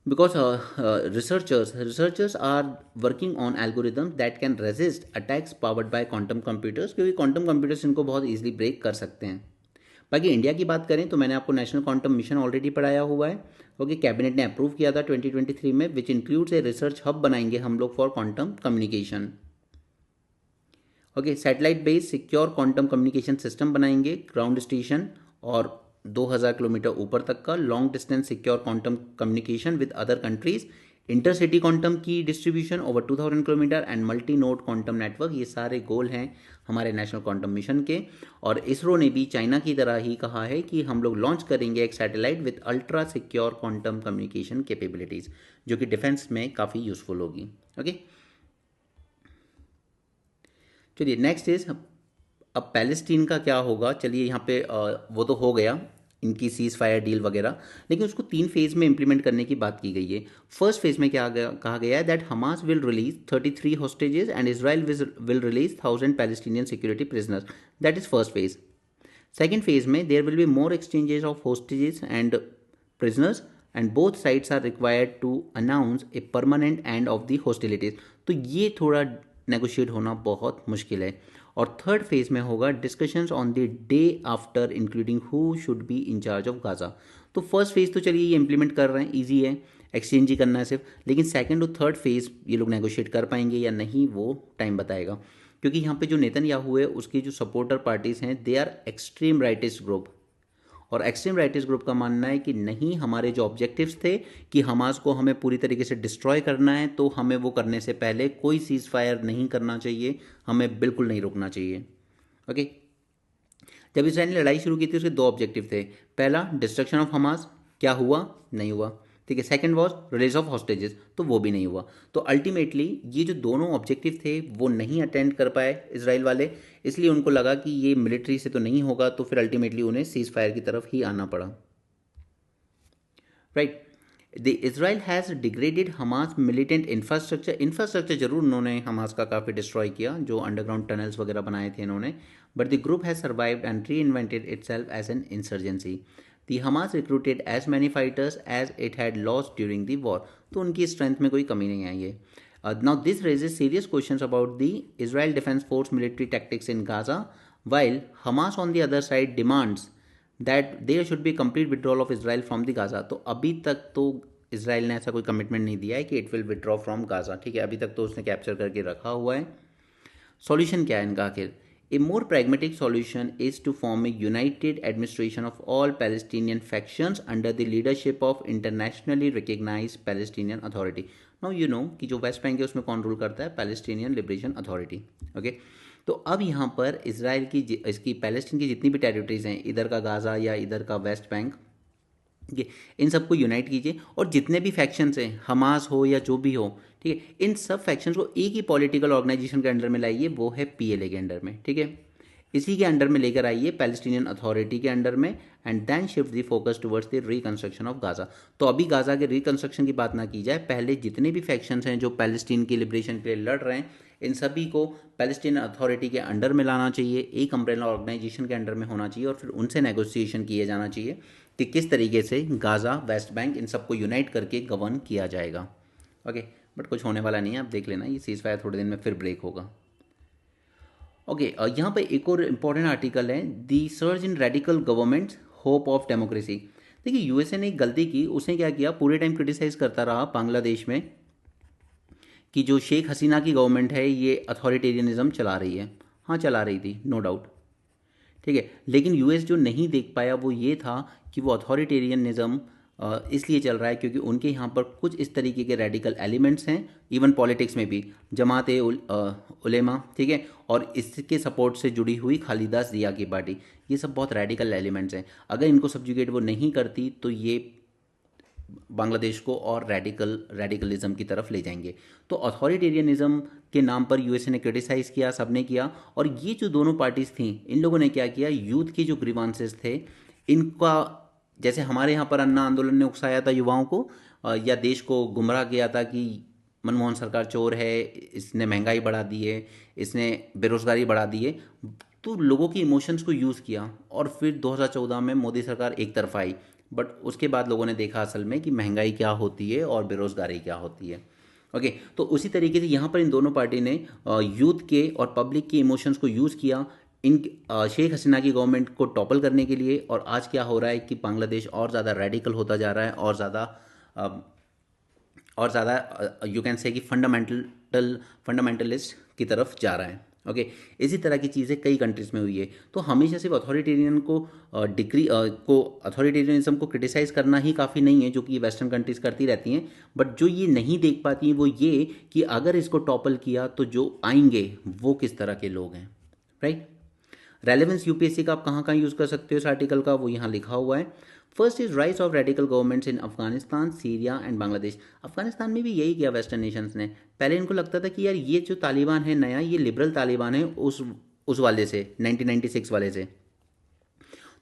Speaker 1: Because researchers are working on algorithms that can resist attacks powered by quantum computers, क्योंकि quantum computers इनको बहुत easily break कर सकते हैं। बाकी इंडिया की बात करें तो मैंने आपको नेशनल क्वांटम मिशन ऑलरेडी पढ़ाया हुआ है। ओके, कैबिनेट ने अप्रूव किया था 2023 में, which includes a research hub बनाएंगे हम लोग for quantum communication. Okay, satellite based secure quantum communication system बनाएंगे, ग्राउंड स्टेशन और 2000 किलोमीटर ऊपर तक का long distance secure quantum communication with other countries, intercity quantum key distribution over 2000 kilometre and multi node quantum network. ये सारे गोल हैं हमारे national quantum mission के। और इसरो ने भी चाइना की तरह ही कहा है कि हम लोग लॉन्च करेंगे एक satellite with ultra secure quantum communication capabilities, जो कि डिफेंस में काफ़ी यूजफुल होगी। ओके, चलिए नेक्स्ट इज अब पैलेस्टीन का क्या होगा। चलिए यहाँ पे वो तो हो गया इनकी सीज फायर डील वगैरह, लेकिन उसको 3 फेज़ में इंप्लीमेंट करने की बात की गई है। फर्स्ट फेज़ में क्या कहा गया है that Hamas will release 33 hostages and Israel will release 1000 Palestinian security prisoners. That is first phase. Second phase में there will be more exchanges of hostages and prisoners and both sides are required to announce a permanent end of the hostilities। तो ये थोड़ा negotiate होना बहुत मुश्किल है। और third phase में होगा discussions on the day after including who should be in charge of Gaza. तो फर्स्ट फेज तो चलिए ये इंप्लीमेंट कर रहे हैं, ईजी है। एक्सचेंज ही करना है सिर्फ। लेकिन सेकंड और थर्ड फेज़ ये लोग नेगोशिएट कर पाएंगे या नहीं, वो टाइम बताएगा। क्योंकि यहाँ पे जो नेतन्याहू है उसके जो सपोर्टर पार्टीज़ हैं they are extreme rightist group, और एक्सट्रीम राइटिस्ट ग्रुप का मानना है कि नहीं, हमारे जो ऑब्जेक्टिव्स थे कि हमास को हमें पूरी तरीके से डिस्ट्रॉय करना है, तो हमें वो करने से पहले कोई सीज़ फायर नहीं करना चाहिए, हमें बिल्कुल नहीं रुकना चाहिए। ओके, जब इसराइल ने लड़ाई शुरू की थी उसके दो ऑब्जेक्टिव थे। पहला, डिस्ट्रक्शन ऑफ हमास, क्या हुआ? नहीं हुआ। ठीक है। Second was release of hostages, तो वो भी नहीं हुआ। तो अल्टीमेटली ये जो दोनों ऑब्जेक्टिव थे वो नहीं अटेंड कर पाए इसराइल वाले, इसलिए उनको लगा कि ये मिलिट्री से तो नहीं होगा, तो फिर अल्टीमेटली उन्हें सीज फायर की तरफ ही आना पड़ा। Right. The Israel has degraded Hamas militant infrastructure जरूर उन्होंने हमास का काफ़ी डिस्ट्रॉय किया, जो अंडरग्राउंड टनल्स वगैरह बनाए थे इन्होंने, but the group has survived and re invented itself as an insurgency. The Hamas recruited as many fighters as it had lost during the war, तो उनकी स्ट्रेंथ में कोई कमी नहीं आई है। Now this raises serious questions about the Israel defence force military tactics in Gaza, while Hamas on the other side demands that there should be complete withdrawal of Israel from the Gaza। तो अभी तक तो Israel ने ऐसा कोई commitment नहीं दिया है कि it will withdraw from Gaza. ठीक है, अभी तक तो उसने कैप्चर करके रखा हुआ है। सॉल्यूशन क्या है इनका आखिर? ए मोर pragmatic solution is to form a united administration of all Palestinian factions under the leadership of internationally recognized Palestinian Authority। Now you know कि जो वेस्ट बैंक है उसमें कौन रूल करता है? Palestinian liberation authority. ओके, तो अब यहाँ पर इसराइल की इसकी पैलेस्टीन की जितनी भी टेरिटरीज हैं, इधर का गाज़ा या इधर का वेस्ट बैंक, ठीक है, इन सबको यूनाइट कीजिए, और जितने भी फैक्शंस हैं, हमास हो या जो भी हो, ठीक है, इन सब फैक्शंस को एक ही पॉलिटिकल ऑर्गेनाइजेशन के अंडर में लाइए, वो है पीएलए के अंडर में। ठीक है, इसी के अंडर में लेकर आइए, पैलेस्टीनियन अथॉरिटी के अंडर में, and then shift the focus towards the reconstruction of Gaza. तो अभी गाजा के रिकंस्ट्रक्शन की बात ना की जाए, पहले जितने भी फैक्शंस हैं जो पैलेस्टीन की लिबरेशन के लिए लड़ रहे हैं, इन सभी को पैलेस्टीन अथॉरिटी के अंडर में लाना चाहिए, एक अम्ब्रेला ऑर्गेनाइजेशन के अंडर में होना चाहिए, और फिर उनसे नेगोशिएशन किए जाना चाहिए कि किस तरीके से गाजा, वेस्ट बैंक, इन सबको यूनाइट करके गवर्न किया जाएगा। ओके, बट कुछ होने वाला नहीं है, आप देख लेना, ये सीज फायर थोड़े दिन में फिर ब्रेक होगा। ओके, यहाँ पे एक और इम्पॉर्टेंट आर्टिकल है, the surge in radical governments hope of democracy. देखिए, यूएसए ने एक गलती की, उसने क्या किया, पूरे टाइम क्रिटिसाइज करता रहा बांग्लादेश में कि जो शेख हसीना की गवर्नमेंट है ये अथॉरिटेरियनिज्म चला रही है। हाँ, चला रही थी, नो डाउट। ठीक है, लेकिन यूएस जो नहीं देख पाया वो ये था कि वो अथॉरिटेरियनिज्म इसलिए चल रहा है क्योंकि उनके यहाँ पर कुछ इस तरीके के रेडिकल एलिमेंट्स हैं, इवन पॉलिटिक्स में भी, जमात ए उलेमा, ठीक है, और इसके सपोर्ट से जुड़ी हुई खालिदा जिया की पार्टी, ये सब बहुत रेडिकल एलिमेंट्स हैं। अगर इनको सब्जुगेट वो नहीं करती तो ये बांग्लादेश को और रेडिकलिज्म की तरफ ले जाएंगे। तो अथॉरिटेरियनिज्म के नाम पर यूएसए ने क्रिटिसाइज़ किया, सबने किया, और ये जो दोनों पार्टीज़ थी, इन लोगों ने क्या किया, यूथ के जो ग्रीवांसेस थे इनका, जैसे हमारे यहाँ पर अन्ना आंदोलन ने उकसाया था युवाओं को, या देश को गुमराह किया था कि मनमोहन सरकार चोर है, इसने महंगाई बढ़ा दी है, इसने बेरोज़गारी बढ़ा दी है, तो लोगों की इमोशंस को यूज़ किया, और फिर 2014 में मोदी सरकार एक तरफा आई, बट उसके बाद लोगों ने देखा असल में कि महंगाई क्या होती है और बेरोज़गारी क्या होती है। ओके, तो उसी तरीके से यहाँ पर इन दोनों पार्टी ने यूथ के और पब्लिक के इमोशंस को यूज़ किया इन शेख हसीना की गवर्नमेंट को टॉपल करने के लिए। और आज क्या हो रहा है कि बांग्लादेश और ज़्यादा रेडिकल होता जा रहा है, और ज़्यादा यू कैन से कि फंडामेंटलिस्ट की तरफ जा रहा है। ओके, इसी तरह की चीज़ें कई कंट्रीज़ में हुई है। तो हमेशा सिर्फ अथॉरिटेरियन को अथॉरिटेरियनिज्म को क्रिटिसाइज करना ही काफ़ी नहीं है, जो कि वेस्टर्न कंट्रीज़ करती रहती हैं, बट जो ये नहीं देख पाती हैं वो ये कि अगर इसको टॉपल किया तो जो आएंगे वो किस तरह के लोग हैं। राइट। रेलेवेंस यूपीएससी का आप कहाँ कहाँ यूज़ कर सकते हो इस आर्टिकल का, वो यहाँ लिखा हुआ है। First is rise of radical governments in Afghanistan, Syria and Bangladesh. Afghanistan में भी यही किया वेस्टर्न नेशंस ने। पहले इनको लगता था कि यार ये जो तालिबान है नया, ये लिबरल तालिबान है उस वाले से, 1996 वाले से।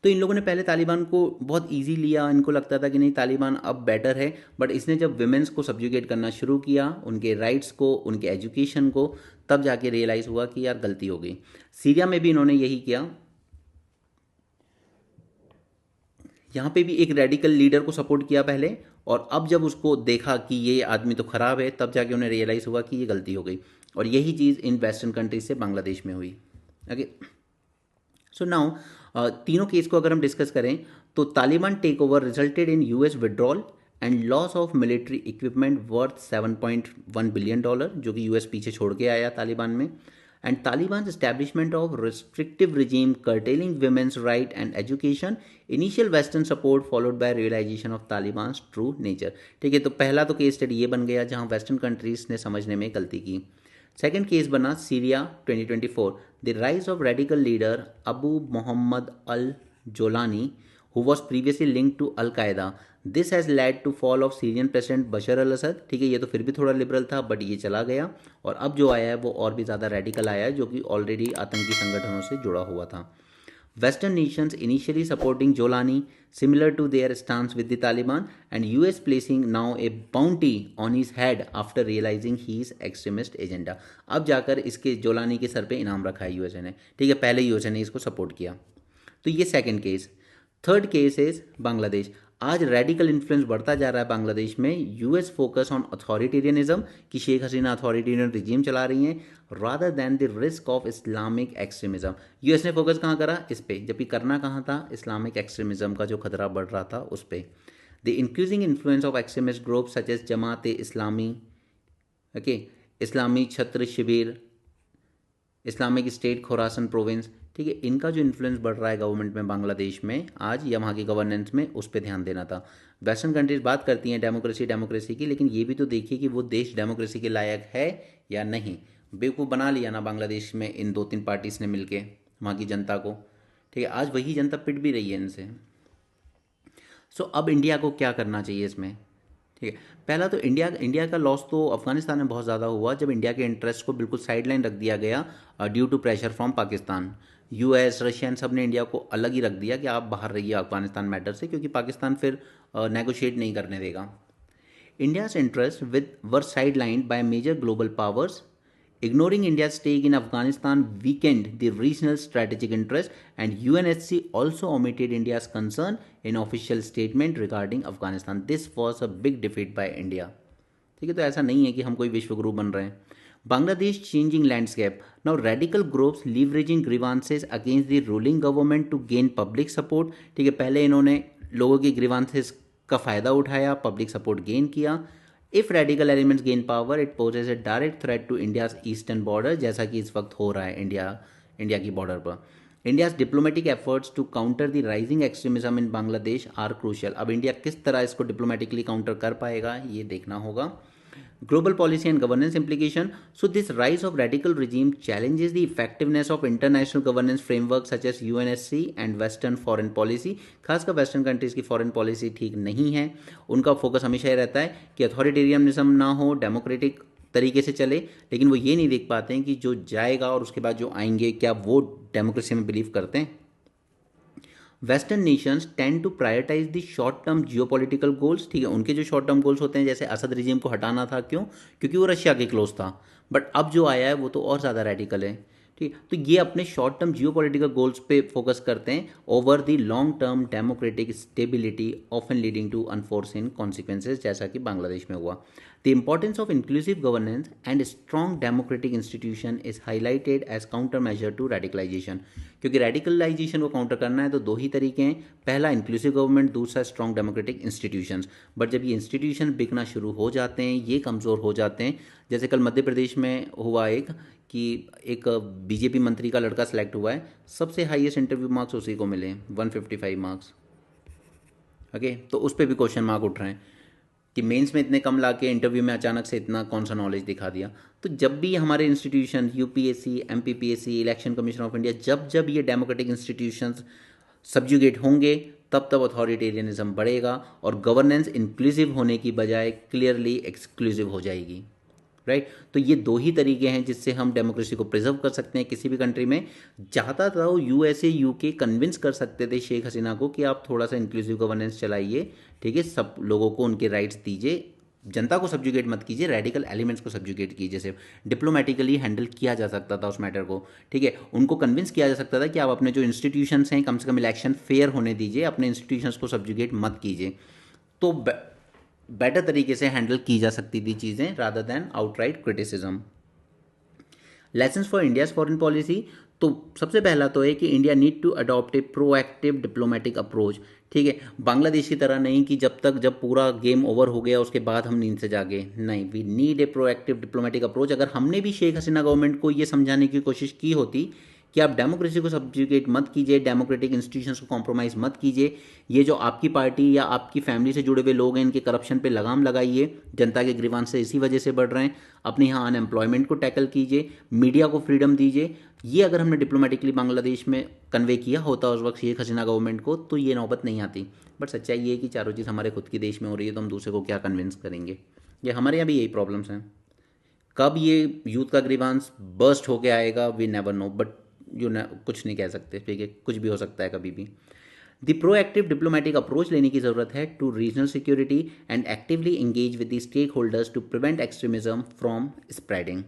Speaker 1: तो इन लोगों ने पहले तालिबान को बहुत इजी लिया, इनको लगता था कि नहीं तालिबान अब बेटर है, बट इसने जब विमेंस को सब्जुगेट करना शुरू किया, उनके राइट्स को, उनके एजुकेशन को, तब जाके रियलाइज़ हुआ कि यार गलती हो गई। सीरिया में भी इन्होंने यही किया, यहाँ पे भी एक रेडिकल लीडर को सपोर्ट किया पहले, और अब जब उसको देखा कि ये आदमी तो ख़राब है, तब जाके उन्हें रियलाइज़ हुआ कि ये गलती हो गई। और यही चीज़ इन वेस्टर्न कंट्रीज से बांग्लादेश में हुई। ओके, सो नाउ तीनों केस को अगर हम डिस्कस करें तो Taliban take over resulted in US withdrawal and loss of military equipment worth $7.1 billion, जो कि यूएस पीछे छोड़ के आया तालिबान में. And Taliban establishment of restrictive regime curtailing women's right and education, initial western support followed by realisation of Taliban true nature. ठीक है, तो पहला तो केस स्टडी ये बन गया जहां वेस्टर्न कंट्रीज ने समझने में गलती की. सेकेंड केस बना Syria 2024, the rise of radical leader Abu Mohammed al Jolani who was previously linked to Al Qaeda. This has led to fall of Syrian President Bashar al-Assad. ठीक है, ये तो फिर भी थोड़ा लिबरल था बट ये चला गया, और अब जो आया है वो और भी ज़्यादा रेडिकल आया है जो कि ऑलरेडी आतंकी संगठनों से जुड़ा हुआ था. Western nations initially supporting Jolani, similar to their stance with the Taliban, and US placing now a bounty on his head after realizing his extremist agenda. अब जाकर इसके जोलानी के सर पे इनाम रखा है यूएसए ने. ठीक है, पहले यूएसए ने इसको सपोर्ट किया. तो ये second case. Third case is Bangladesh. आज रेडिकल इन्फ्लुएंस बढ़ता जा रहा है बांग्लादेश में. यूएस फोकस ऑन अथॉरिटेरियनिज्म कि शेख हसीना अथॉरिटेरियन रिजीम चला रही हैं rather than the risk of Islamic extremism. US ने फोकस कहाँ करा? इस पे, जबकि करना कहाँ था? इस्लामिक एक्सट्रीमिज्म का जो खतरा बढ़ रहा था उस पे. The increasing influence of extremist group such as Jamaat Islami, okay, Islami Chhatra Shibir, Islamic state Khorasan province. ठीक है, इनका जो इन्फ्लुएंस बढ़ रहा है गवर्नमेंट में बांग्लादेश में आज या वहाँ की गवर्नेंस में, उस पर ध्यान देना था. वेस्टर्न कंट्रीज बात करती हैं डेमोक्रेसी डेमोक्रेसी की, लेकिन ये भी तो देखिए कि वो देश डेमोक्रेसी के लायक है या नहीं. बेवकूफ़ बना लिया ना बांग्लादेश में इन 2-3 पार्टीज ने मिलके वहाँ की जनता को. ठीक है, आज वही जनता पिट भी रही है इनसे. सो अब इंडिया को क्या करना चाहिए इसमें? ठीक है, पहला तो इंडिया का लॉस तो अफगानिस्तान में बहुत ज़्यादा हुआ जब इंडिया के इंटरेस्ट को बिल्कुल साइडलाइन रख दिया गया due to pressure from Pakistan. US Russian सब ने इंडिया को अलग ही रख दिया कि आप बाहर रहिए अफगानिस्तान मैटर से, क्योंकि पाकिस्तान फिर नेगोशिएट नहीं करने देगा. India's interest with were sidelined by major global powers. Ignoring India's stake in Afghanistan weakened the regional strategic interest, and UNSC also omitted India's concern in official statement regarding Afghanistan. This was a big defeat by India. ठीक है, तो ऐसा नहीं है कि हम कोई विश्व गुरु बन रहे हैं. Bangladesh changing landscape. Now radical groups leveraging grievances against the ruling government to gain public support. ठीक है, पहले इन्होंने लोगों की grievances का फ़ायदा उठाया, public support gain किया. If radical elements gain power, it poses a direct threat to India's eastern border, जैसा कि इस वक्त हो रहा है इंडिया की बॉर्डर पर. India's diplomatic efforts to counter the rising extremism in Bangladesh are crucial. अब इंडिया किस तरह इसको डिप्लोमेटिकली काउंटर कर पाएगा ये देखना होगा. Global policy and governance implication. So this rise of radical regime challenges the effectiveness of international governance framework such as UNSC and Western foreign policy. खासकर वेस्टर्न कंट्रीज़ की फॉरेन पॉलिसी ठीक नहीं है. उनका फोकस हमेशा ये रहता है कि अथॉरिटेरियनिज्म ना हो, डेमोक्रेटिक तरीके से चले, लेकिन वो ये नहीं देख पाते हैं कि जो जाएगा और उसके बाद जो आएंगे क्या वो डेमोक्रेसी में बिलीव करते हैं. Western nations tend to prioritise the short term geopolitical goals. ठीक है, उनके जो शॉर्ट टर्म गोल्स होते हैं, जैसे असद रिजीम को हटाना था, क्यों? क्योंकि वो रशिया के क्लोज था. बट अब जो आया है वो तो और ज़्यादा रेडिकल है. ठीक, तो ये अपने शॉर्ट टर्म जियोपॉलिटिकल गोल्स पे फोकस करते हैं over the long term democratic stability, often leading to unforeseen consequences, जैसा कि बांग्लादेश में हुआ. The importance of inclusive governance and strong democratic institution is highlighted as counter measure to radicalisation. क्योंकि radicalisation को counter करना है तो दो ही तरीके हैं, पहला इंक्लूसिव गवर्नमेंट, दूसरा स्ट्रॉन्ग डेमोक्रेटिक इंस्टीट्यूशंस. बट जब ये इंस्टीट्यूशन बिकना शुरू हो जाते हैं, ये कमज़ोर हो जाते हैं, जैसे कल मध्य प्रदेश में हुआ कि एक बीजेपी मंत्री का लड़का सेलेक्ट हुआ है, सबसे हाईएस्ट इंटरव्यू मार्क्स उसी को मिले, 155 मार्क्स. ओके, तो उस पर भी क्वेश्चन मार्क उठ रहे हैं कि मेंस में इतने कम ला के इंटरव्यू में अचानक से इतना कौन सा नॉलेज दिखा दिया. तो जब भी हमारे institution UPSC, MPPSC, election commission of India, जब ये डेमोक्रेटिक इंस्टीट्यूशंस सब्जुगेट होंगे, तब अथॉरिटेरियनिज्म बढ़ेगा और गवर्नेंस इंक्लूसिव होने की बजाय क्लियरली एक्सक्लूसिव हो जाएगी. राइट, तो ये दो ही तरीके हैं जिससे हम डेमोक्रेसी को प्रिजर्व कर सकते हैं किसी भी कंट्री में. चाहता था यूएसए यूके कन्विंस कर सकते थे शेख हसीना को कि आप थोड़ा सा इंक्लूसिव गवर्नेंस चलाइए, ठीक है, सब लोगों को उनके राइट्स दीजिए, जनता को सब्जुगेट मत कीजिए, रेडिकल एलिमेंट्स को सब्जुगेट कीजिए. सिर्फ डिप्लोमेटिकली हैंडल किया जा सकता था उस मैटर को. ठीक है, उनको कन्विंस किया जा सकता था कि आप अपने जो इंस्टीट्यूशंस हैं कम से कम इलेक्शन फेयर होने दीजिए, अपने इंस्टीट्यूशंस को सब्जुगेट मत कीजिए. तो बेटर तरीके से हैंडल की जा सकती थी चीज़ें rather than outright criticism. Lessons for India's foreign policy. तो सबसे पहला तो है कि India need to adopt a proactive diplomatic approach. ठीक है, बांग्लादेश की तरह नहीं कि जब पूरा गेम ओवर हो गया उसके बाद हम नींद से जागे, नहीं, we need a proactive diplomatic approach. अगर हमने भी शेख हसीना गवर्नमेंट को ये समझाने की कोशिश की होती कि आप डेमोक्रेसी को सब्जुगेट मत कीजिए, डेमोक्रेटिक इंस्टीट्यूशंस को कॉम्प्रोमाइज़ मत कीजिए, ये जो आपकी पार्टी या आपकी फैमिली से जुड़े हुए लोग हैं इनके करप्शन पे लगाम लगाइए, जनता के ग्रीवांस से इसी वजह से बढ़ रहे हैं, अपने यहाँ अनएम्प्लॉयमेंट को टैकल कीजिए, मीडिया को फ्रीडम दीजिए, ये अगर हमने डिप्लोमेटिकली बांग्लादेश में कन्वे किया होता उस वक्त शेख हसीना गवर्नमेंट को, तो ये नौबत नहीं आती। बट सच्चाई ये है कि चारों चीज़ हमारे खुद के देश में हो रही है, तो हम दूसरे को क्या कन्विंस करेंगे। ये हमारे यहाँ भी यही प्रॉब्लम्स हैं। कब ये यूथ का ग्रीवांस बर्स्ट होके आएगा वी नेवर नो, बट कुछ नहीं कह सकते। ठीक है, कुछ भी हो सकता है कभी भी। द प्रोएक्टिव डिप्लोमेटिक अप्रोच लेने की ज़रूरत है to regional security and actively engage with the stakeholders to prevent extremism from spreading.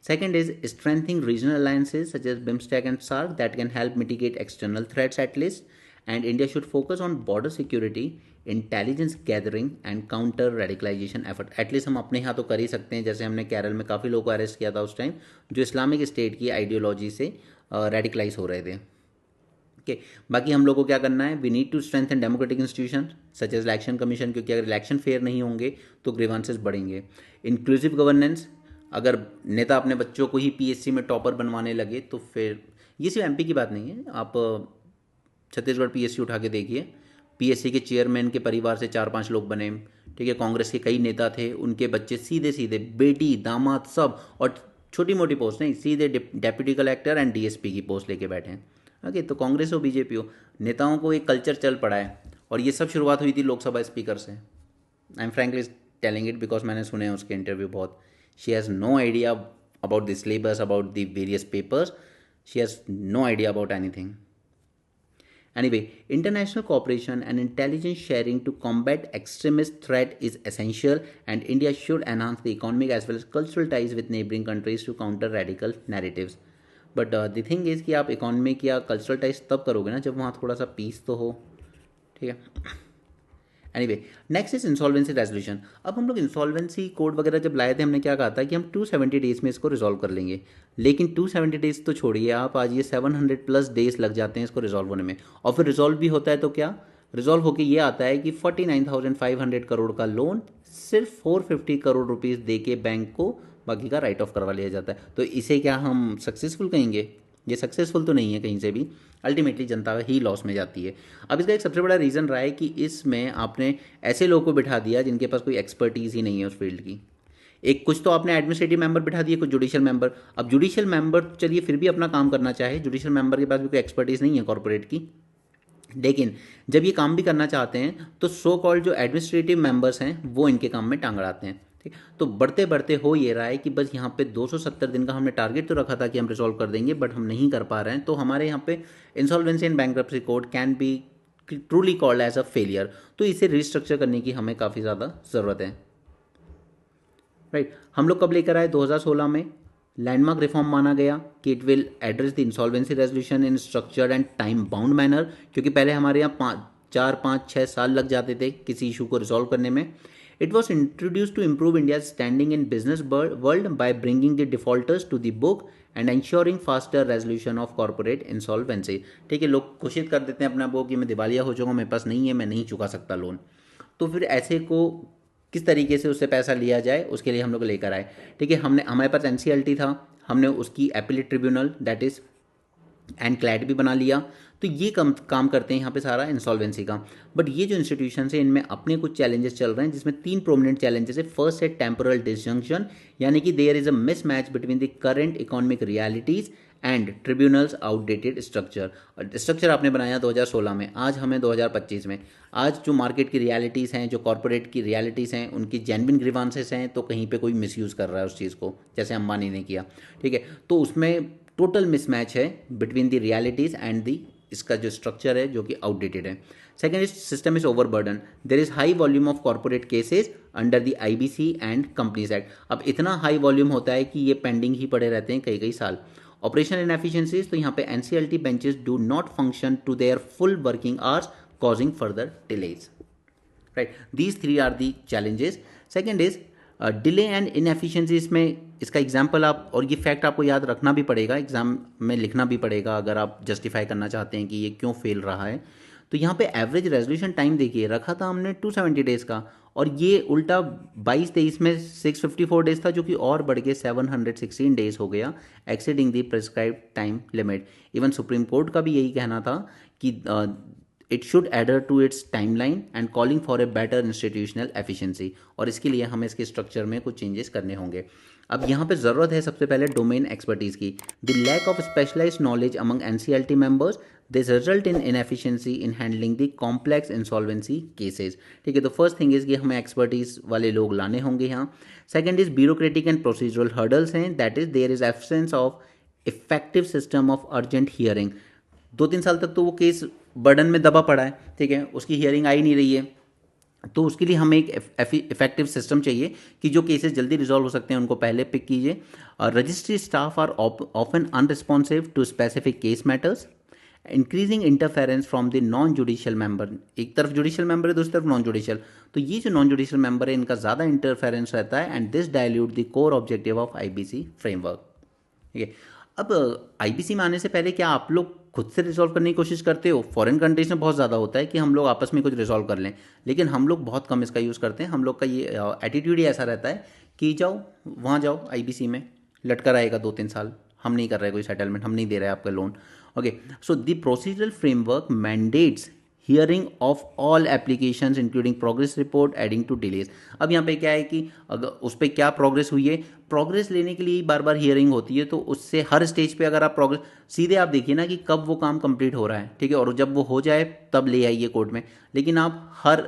Speaker 1: Second is strengthening regional alliances such as BIMSTEC and SAARC that can help mitigate external threats at least. And India should focus on border security, intelligence gathering and counter radicalization effort. At least हम अपने यहाँ तो कर ही सकते हैं, जैसे हमने केरल में काफ़ी लोगों को अरेस्ट किया था उस टाइम जो इस्लामिक स्टेट की आइडियोलॉजी से रेडिकलाइज हो रहे थे। ओके, बाकी हम लोग को क्या करना है, we need to strengthen democratic institution such as election commission, क्योंकि अगर इलेक्शन फेयर नहीं होंगे तो ग्रीवांसेस बढ़ेंगे। इंक्लूसिव गवर्नेंस, अगर नेता अपने बच्चों को ही पीएससी में टॉपर बनवाने लगे तो फिर, ये सिर्फ एमपी की बात नहीं है, आप छत्तीसगढ़ पीएससी उठा के देखिए, पीएससी के चेयरमैन के परिवार से 4-5 लोग बने। ठीक है, कांग्रेस के कई नेता थे, उनके बच्चे सीधे सीधे बेटी दामाद सब, और छोटी मोटी पोस्ट नहीं, सीधे डेप्यूटी कलेक्टर एंड डीएसपी की पोस्ट लेके बैठे हैं। ओके, तो कांग्रेस हो बीजेपी हो, नेताओं को एक कल्चर चल पड़ा है, और ये सब शुरुआत हुई थी लोकसभा स्पीकर से। I am frankly telling it because मैंने सुने हैं उसके इंटरव्यू बहुत। She has no idea about the syllabus, about the various papers. She has no idea about anything. Anyway, international cooperation and intelligence sharing to combat extremist threat is essential, and India should enhance the economic as well as cultural ties with neighboring countries to counter radical narratives. But the thing is कि आप economic या cultural ties तब करोगे ना जब वहाँ थोड़ा सा पीस तो हो। ठीक है, anyway, next is insolvency resolution. अब हम लोग इंसॉल्वेंसी कोड वगैरह जब लाए थे हमने क्या कहा था कि हम 270 डेज में इसको रिजॉल्व कर लेंगे, लेकिन 270 डेज तो छोड़िए आप, आज ये 700+ डेज लग जाते हैं इसको रिजॉल्व होने में। और फिर रिजॉल्व भी होता है तो क्या रिजॉल्व होके ये आता है कि 49,500 करोड़ का लोन सिर्फ 450 करोड़ रुपीज़ दे के बैंक को बाकी का राइट ऑफ करवा लिया जाता है। तो इसे क्या हम सक्सेसफुल कहेंगे? ये सक्सेसफुल तो नहीं है कहीं से भी, अल्टीमेटली जनता ही लॉस में जाती है। अब इसका एक सबसे बड़ा रीज़न रहा है कि इसमें आपने ऐसे लोगों को बिठा दिया जिनके पास कोई एक्सपर्टीज़ ही नहीं है उस फील्ड की। एक कुछ तो आपने एडमिनिस्ट्रेटिव मेंबर बिठा दिए, कुछ जुडिशियल मेंबर। अब जुडिशियल मेंबर चलिए फिर भी अपना काम करना चाहे, जुडिशियल मेंबर के पास भी कोई एक्सपर्टीज़ नहीं है कॉर्पोरेट की, लेकिन जब ये काम भी करना चाहते हैं तो सो कॉल्ड जो एडमिनिस्ट्रेटिव मेंबर्स हैं वो इनके काम में टांग अड़ाते हैं। ठीक, तो बढ़ते बढ़ते हो ये रहा है कि बस यहाँ पे 270 दिन का हमने टारगेट तो रखा था कि हम रिजॉल्व कर देंगे, बट हम नहीं कर पा रहे हैं। तो हमारे यहाँ पे insolvency and bankruptcy code can be truly called as a failure. तो इसे रिस्ट्रक्चर करने की हमें काफ़ी ज़्यादा ज़रूरत है। राइट, हम लोग कब लेकर आए? 2016 में लैंडमार्क रिफॉर्म माना गया कि it will address the insolvency resolution in structured and time bound manner, क्योंकि पहले हमारे यहाँ 4-5-6 साल लग जाते थे किसी इशू को रिजॉल्व करने में। It was introduced to improve India's standing in business world by bringing the defaulters to the book and ensuring faster resolution of corporate insolvency. ठीक है, लोग घोषित कर देते हैं अपना वो कि मैं दिवालिया हो जाऊँगा, मेरे पास नहीं है, मैं नहीं चुका सकता लोन। तो फिर ऐसे को किस तरीके से उससे पैसा लिया जाए उसके लिए हम लोग लेकर आए। ठीक है, हमारे पास NCLT था, हमने उसकी appellate tribunal that is and CLAT भी बना लिया। तो ये काम करते हैं यहाँ पे सारा इंसॉल्वेंसी का। बट ये जो इंस्टीट्यूशन है इनमें अपने कुछ चैलेंजेस चल रहे हैं, जिसमें 3 प्रोमिनेंट चैलेंजेस है। फर्स्ट है टेम्पोरल डिसजंक्शन, यानी कि there is a mismatch between the current economic realities and tribunals outdated structure. Structure आपने बनाया 2016 में, आज हमें 2025 में। आज जो मार्केट की रियलिटीज़ हैं, जो कॉर्पोरेट की रियलिटीज़ हैं, उनकी जेन्युइन ग्रीवांसेस हैं, तो कहीं पे कोई मिसयूज़ कर रहा है उस चीज़ को, जैसे अंबानी ने किया। ठीक है, तो उसमें टोटल मिसमैच है between the realities and the इसका जो स्ट्रक्चर है जो कि आउटडेटेड है। Second is system is overburden, there is high volume of corporate cases under the IBC and companies act. अब इतना हाई वॉल्यूम होता है कि ये पेंडिंग ही पड़े रहते हैं कई साल। ऑपरेशनल इनएफिशिएंसीज, तो यहाँ पे NCLT benches do not function to their full working hours causing further delays. Right, these 3 are the challenges. Second is delay and inefficiency, इसमें इसका एग्जांपल आप, और ये फैक्ट आपको याद रखना भी पड़ेगा, एग्जाम में लिखना भी पड़ेगा अगर आप जस्टिफाई करना चाहते हैं कि ये क्यों फेल रहा है। तो यहाँ पे एवरेज रेजोल्यूशन टाइम देखिए, रखा था हमने 270 डेज़ का, और ये उल्टा 22-23 में 654 डेज़ था, जो कि और बढ़ के 716 डेज़ हो गया, exceeding the prescribed time limit. Even supreme court का भी यही कहना था कि it should adhere to its timeline and calling for a better institutional efficiency, और इसके लिए हमें इसके स्ट्रक्चर में कुछ चेंजेस करने होंगे। अब यहाँ पे ज़रूरत है सबसे पहले डोमेन एक्सपर्टीज़ की। The lack of specialised knowledge among NCLT members, this result in inefficiency in handling the complex insolvency cases. ठीक है, तो फर्स्ट थिंग इज कि हमें एक्सपर्टीज़ वाले लोग लाने होंगे यहाँ। Second is bureaucratic and procedural hurdles हैं, that is there is absence of effective system of urgent hearing. 2-3 साल तक तो वो केस बर्डन में दबा पड़ा है, ठीक है, उसकी हियरिंग आई नहीं रही है, तो उसके लिए हमें एक इफेक्टिव सिस्टम चाहिए कि जो केसेस जल्दी रिजॉल्व हो सकते हैं उनको पहले पिक कीजिए। Registry staff are often unresponsive to specific case matters, increasing interference from the non judicial member. एक तरफ जुडिशियल मेंबर है, दूसरी तरफ नॉन जुडिशियल, तो ये जो नॉन जुडिशियल मेंबर है इनका ज़्यादा इंटरफेरेंस रहता है, and this dilute the core objective of IBC framework. ठीक है, अब आईबीसी में आने से पहले क्या आप लोग खुद से रिजॉल्व करने की कोशिश करते हो? फॉरेन कंट्रीज में बहुत ज़्यादा होता है कि हम लोग आपस में कुछ रिजॉल्व कर लें, लेकिन हम लोग बहुत कम इसका यूज़ करते हैं। हम लोग का ये एटीट्यूड ही ऐसा रहता है कि जाओ वहाँ जाओ आईबीसी में, लटकर आएगा 2-3 साल, हम नहीं कर रहे कोई सेटलमेंट, हम नहीं दे रहे आपका loan. Okay, so the procedural framework mandates hearing of all applications including progress report adding to delays. अब यहाँ पे क्या है कि अगर उस पर क्या प्रोग्रेस हुई है, प्रोग्रेस लेने के लिए बार बार हियरिंग होती है, तो उससे हर स्टेज पे अगर आप प्रोग्रेस सीधे आप देखिए ना कि कब वो काम कंप्लीट हो रहा है, ठीक है, और जब वो हो जाए तब ले आइए कोर्ट में। लेकिन आप हर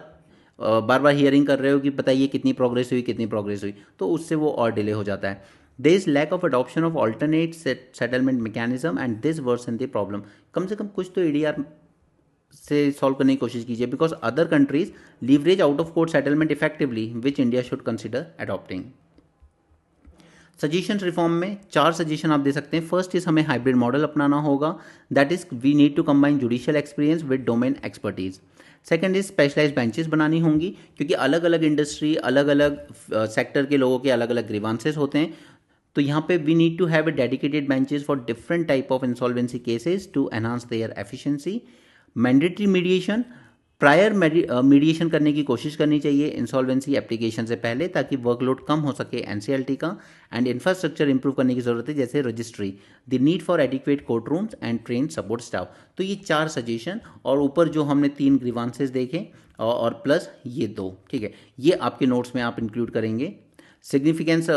Speaker 1: बार बार हियरिंग कर रहे हो कि बताइए कितनी प्रोग्रेस हुई, कितनी प्रोग्रेस हुई, तो उससे वो और डिले हो जाता है। There is lack of adoption of alternate settlement mechanism and this worsen the problem. कम से कम कुछ तो एडीआर से सॉल्व करने की कोशिश कीजिए, because other countries leverage out of court settlement effectively, which India should consider adopting. Suggestion reform में 4 सजेशन आप दे सकते हैं। फर्स्ट इज हमें हाइब्रिड मॉडल अपनाना होगा, that is we need to combine judicial experience with domain expertise. Second is specialised benches बनानी होंगी, क्योंकि अलग अलग इंडस्ट्री, अलग अलग सेक्टर के लोगों के अलग अलग ग्रीवांसेस होते हैं, तो यहाँ पे we need to have a dedicated benches for different type of insolvency cases to enhance their efficiency. Mandatory mediation, prior mediation करने की कोशिश करनी चाहिए इंसॉल्वेंसी एप्लीकेशन से पहले, ताकि वर्कलोड कम हो सके एनसीएलटी का। एंड इंफ्रास्ट्रक्चर इंप्रूव करने की जरूरत है, जैसे registry, the need for adequate court rooms and train support staff. तो ये 4 सजेशन, और ऊपर जो हमने 3 ग्रीवांसेस देखे और प्लस ये 2, ठीक है, ये आपके नोट्स में आप इंक्लूड करेंगे। सिग्निफिकेंस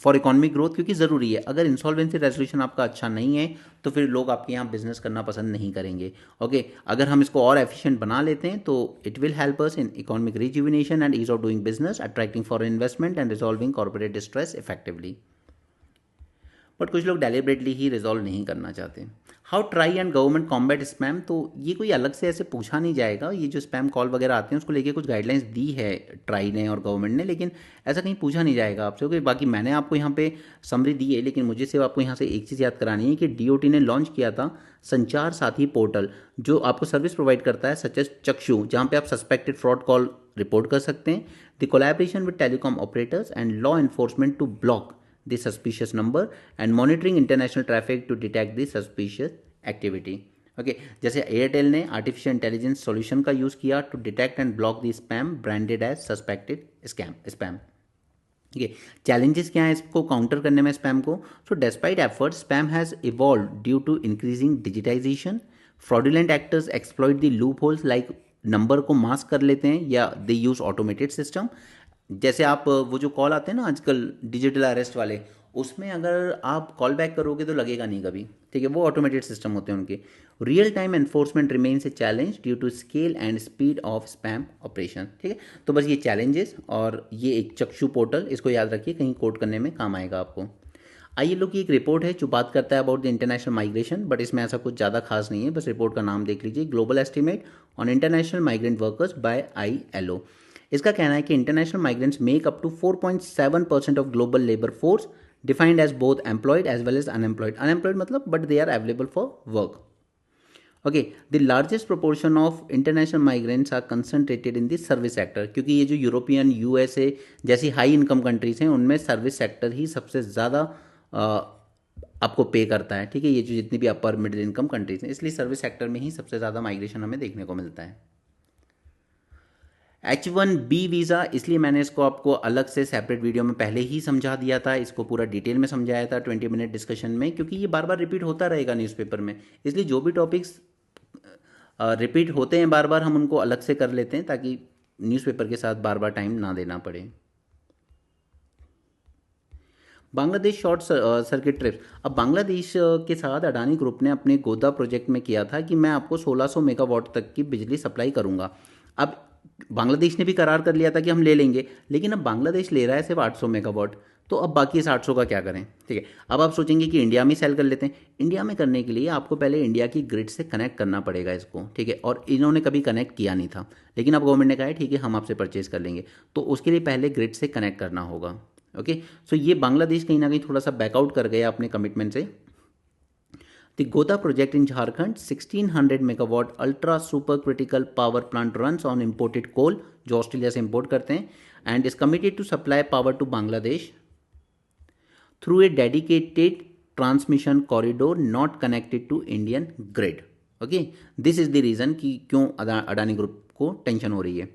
Speaker 1: फॉर इकोनॉमिक ग्रोथ, क्योंकि ज़रूरी है, अगर इंसॉल्वेंसी रेजोल्यूशन आपका अच्छा नहीं है तो फिर लोग आपके यहाँ बिजनेस करना पसंद नहीं करेंगे। ओके, अगर हम इसको और एफिशिएंट बना लेते हैं तो it will help us in economic rejuvenation and ease of doing business, attracting foreign investment and resolving corporate distress effectively. But कुछ लोग डेलिबरेटली ही रिजॉल्व नहीं करना चाहते। How TRAI and government combat spam, तो ये कोई अलग से ऐसे पूछा नहीं जाएगा, ये जो स्पैम कॉल वगैरह आते हैं उसको लेके कुछ गाइडलाइंस दी है ट्राई ने और गवर्नमेंट ने, लेकिन ऐसा कहीं पूछा नहीं जाएगा आपसे। ओके, बाकी मैंने आपको यहाँ पे समरी दी है, लेकिन मुझे सिर्फ आपको यहाँ से एक चीज़ याद करानी है कि डीओटी ने लॉन्च किया था संचार साथी पोर्टल, जो आपको सर्विस प्रोवाइड करता है सच एज चक्षु, जहाँ पे आप सस्पेक्टेड फ्रॉड कॉल रिपोर्ट कर सकते हैं। The collaboration with telecom operators and law enforcement to block the suspicious number and monitoring international traffic to detect the suspicious activity. Okay, जैसे एयरटेल ने आर्टिफिशियल इंटेलिजेंस सॉल्यूशन का यूज़ किया to detect and block the spam branded as suspected spam. ठीक है, challenges क्या है इसको counter करने में स्पैम को? So despite effort spam has evolve due to increasing digitisation, fraudulent actors exploit the loophole, like number को mask कर लेते हैं या दे यूज़ ऑटोमेटेड सिस्टम। जैसे आप वो जो कॉल आते हैं ना आजकल डिजिटल अरेस्ट वाले, उसमें अगर आप कॉल बैक करोगे तो लगेगा नहीं कभी, ठीक है, वो ऑटोमेटेड सिस्टम होते हैं उनके। Real time enforcement remains a challenge due to scale and speed of spam operation. ठीक है, तो बस ये चैलेंजेस और ये एक चक्षु पोर्टल, इसको याद रखिए, कहीं कोड करने में काम आएगा आपको। ILO की एक रिपोर्ट है जो बात करता है about the international migration, but इसमें ऐसा कुछ ज़्यादा खास नहीं है, बस रिपोर्ट का नाम देख लीजिए, global estimate on international migrant workers by ILO। इसका कहना है कि international migrants make up to 4.7% of global labour force, defined as both employed as well as unemployed. Unemployed मतलब but they are available for work. Okay, the largest proportion of international migrants are concentrated in the service sector, क्योंकि ये जो European, USA जैसी high income countries हैं उनमें service sector ही सबसे ज़्यादा आपको पे करता है। ठीक है, ये जो जितनी भी अपर मिडिल इनकम कंट्रीज हैं, इसलिए सर्विस सेक्टर में ही सबसे ज़्यादा माइग्रेशन हमें देखने को मिलता है। H1B वीज़ा, इसलिए मैंने इसको आपको अलग से सेपरेट वीडियो में पहले ही समझा दिया था, इसको पूरा डिटेल में समझाया था 20 मिनट डिस्कशन में, क्योंकि ये बार बार रिपीट होता रहेगा न्यूज़पेपर में, इसलिए जो भी टॉपिक्स रिपीट होते हैं बार बार हम उनको अलग से कर लेते हैं ताकि न्यूज़पेपर के साथ बार बार टाइम ना देना पड़े। बांग्लादेश शॉर्ट सर्किट ट्रिप्स, अब बांग्लादेश के साथ अडानी ग्रुप ने अपने गोदा प्रोजेक्ट में किया था कि मैं आपको 1600 मेगावाट तक की बिजली सप्लाई करूंगा। अब बांग्लादेश ने भी करार कर लिया था कि हम ले लेंगे, लेकिन अब बांग्लादेश ले रहा है सिर्फ 800 मेगावाट, तो अब बाकी इस 800 का क्या करें। ठीक है, अब आप सोचेंगे कि इंडिया में सेल कर लेते हैं। इंडिया में करने के लिए आपको पहले इंडिया की ग्रिड से कनेक्ट करना पड़ेगा इसको। ठीक है, और इन्होंने कभी कनेक्ट किया नहीं था, लेकिन अब गवर्नमेंट ने कहा है ठीक है हम आपसे परचेज कर लेंगे, तो उसके लिए पहले ग्रिड से कनेक्ट करना होगा। ओके, सो ये बांग्लादेश कहीं ना कहीं थोड़ा सा बैकआउट कर गया अपने कमिटमेंट से। The Goda project in Jharkhand, 1600 megawatt ultra super critical power plant runs on imported coal, जो ऑस्ट्रेलिया से इंपोर्ट करते हैं, and is committed to supply power to Bangladesh through a dedicated transmission corridor not connected to Indian grid. Okay, this is the reason कि क्यों Adani group को tension हो रही है।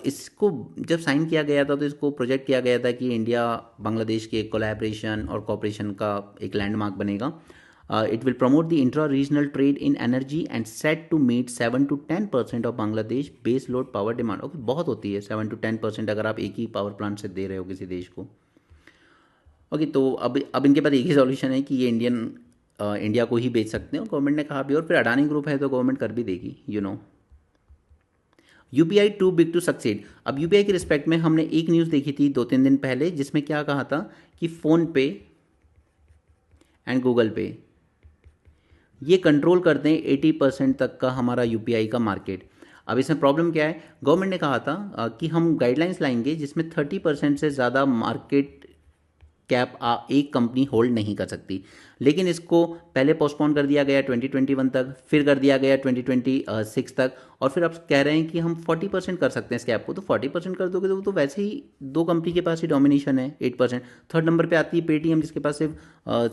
Speaker 1: इसको जब साइन किया गया था तो इसको प्रोजेक्ट किया गया था कि इंडिया बांग्लादेश के कोलैबोरेशन और कोऑपरेशन का एक लैंडमार्क बनेगा। It will promote the intra-regional trade in energy and set to meet 7 to 10% of Bangladesh base load power demand. Okay, बहुत होती है 7 to 10% अगर आप एक ही पावर प्लांट से दे रहे हो किसी देश को। ओके, तो अब इनके पास एक ही सॉल्यूशन है कि ये इंडिया को ही बेच सकते हैं, और गवर्नमेंट ने कहा भी, और फिर अडानी ग्रुप है तो गवर्नमेंट कर भी देगी, you know. UPI too big to succeed, अब यूपीआई के रिस्पेक्ट में हमने एक न्यूज़ देखी थी 2-3 दिन पहले, जिसमें क्या कहा था कि फ़ोन पे एंड गूगल पे ये कंट्रोल करते हैं 80% तक का हमारा यूपीआई का मार्केट। अब इसमें प्रॉब्लम क्या है, गवर्नमेंट ने कहा था कि हम गाइडलाइंस लाएंगे जिसमें 30% से ज़्यादा मार्केट कैप एक कंपनी होल्ड नहीं कर सकती, लेकिन इसको पहले पोस्टपोन कर दिया गया 2021 तक, फिर कर दिया गया 2026 तक, और फिर अब कह रहे हैं कि हम 40% कर सकते हैं इस कैप को। तो 40% कर दोगे तो वो तो वैसे ही दो कंपनी के पास ही डोमिनेशन है 8%। थर्ड नंबर पे आती है पेटीएम जिसके पास सिर्फ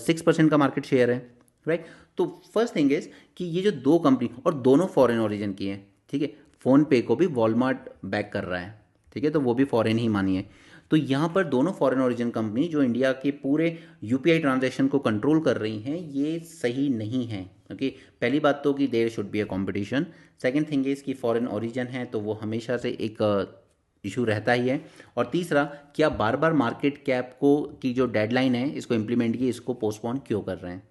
Speaker 1: 6% का मार्केट शेयर है, राइट। तो फर्स्ट थिंग इज कि ये जो दो कंपनी, और दोनों फॉरेन ओरिजिन की हैं, ठीक है, फ़ोन पे को भी वॉलमार्ट बैक कर रहा है, ठीक है, तो वो भी फॉरेन ही मानिए। तो यहाँ पर दोनों फॉरेन ओरिजिन कंपनी जो इंडिया के पूरे यूपीआई ट्रांजैक्शन को कंट्रोल कर रही हैं, ये सही नहीं है। ओके, पहली बात तो कि there should be a competition. Second thing is कि फॉरेन ओरिजिन है तो वो हमेशा से एक इशू रहता ही है। और तीसरा, क्या बार बार मार्केट कैप को की जो डेडलाइन है इसको इम्प्लीमेंट की, इसको पोस्टपोन क्यों कर रहे हैं,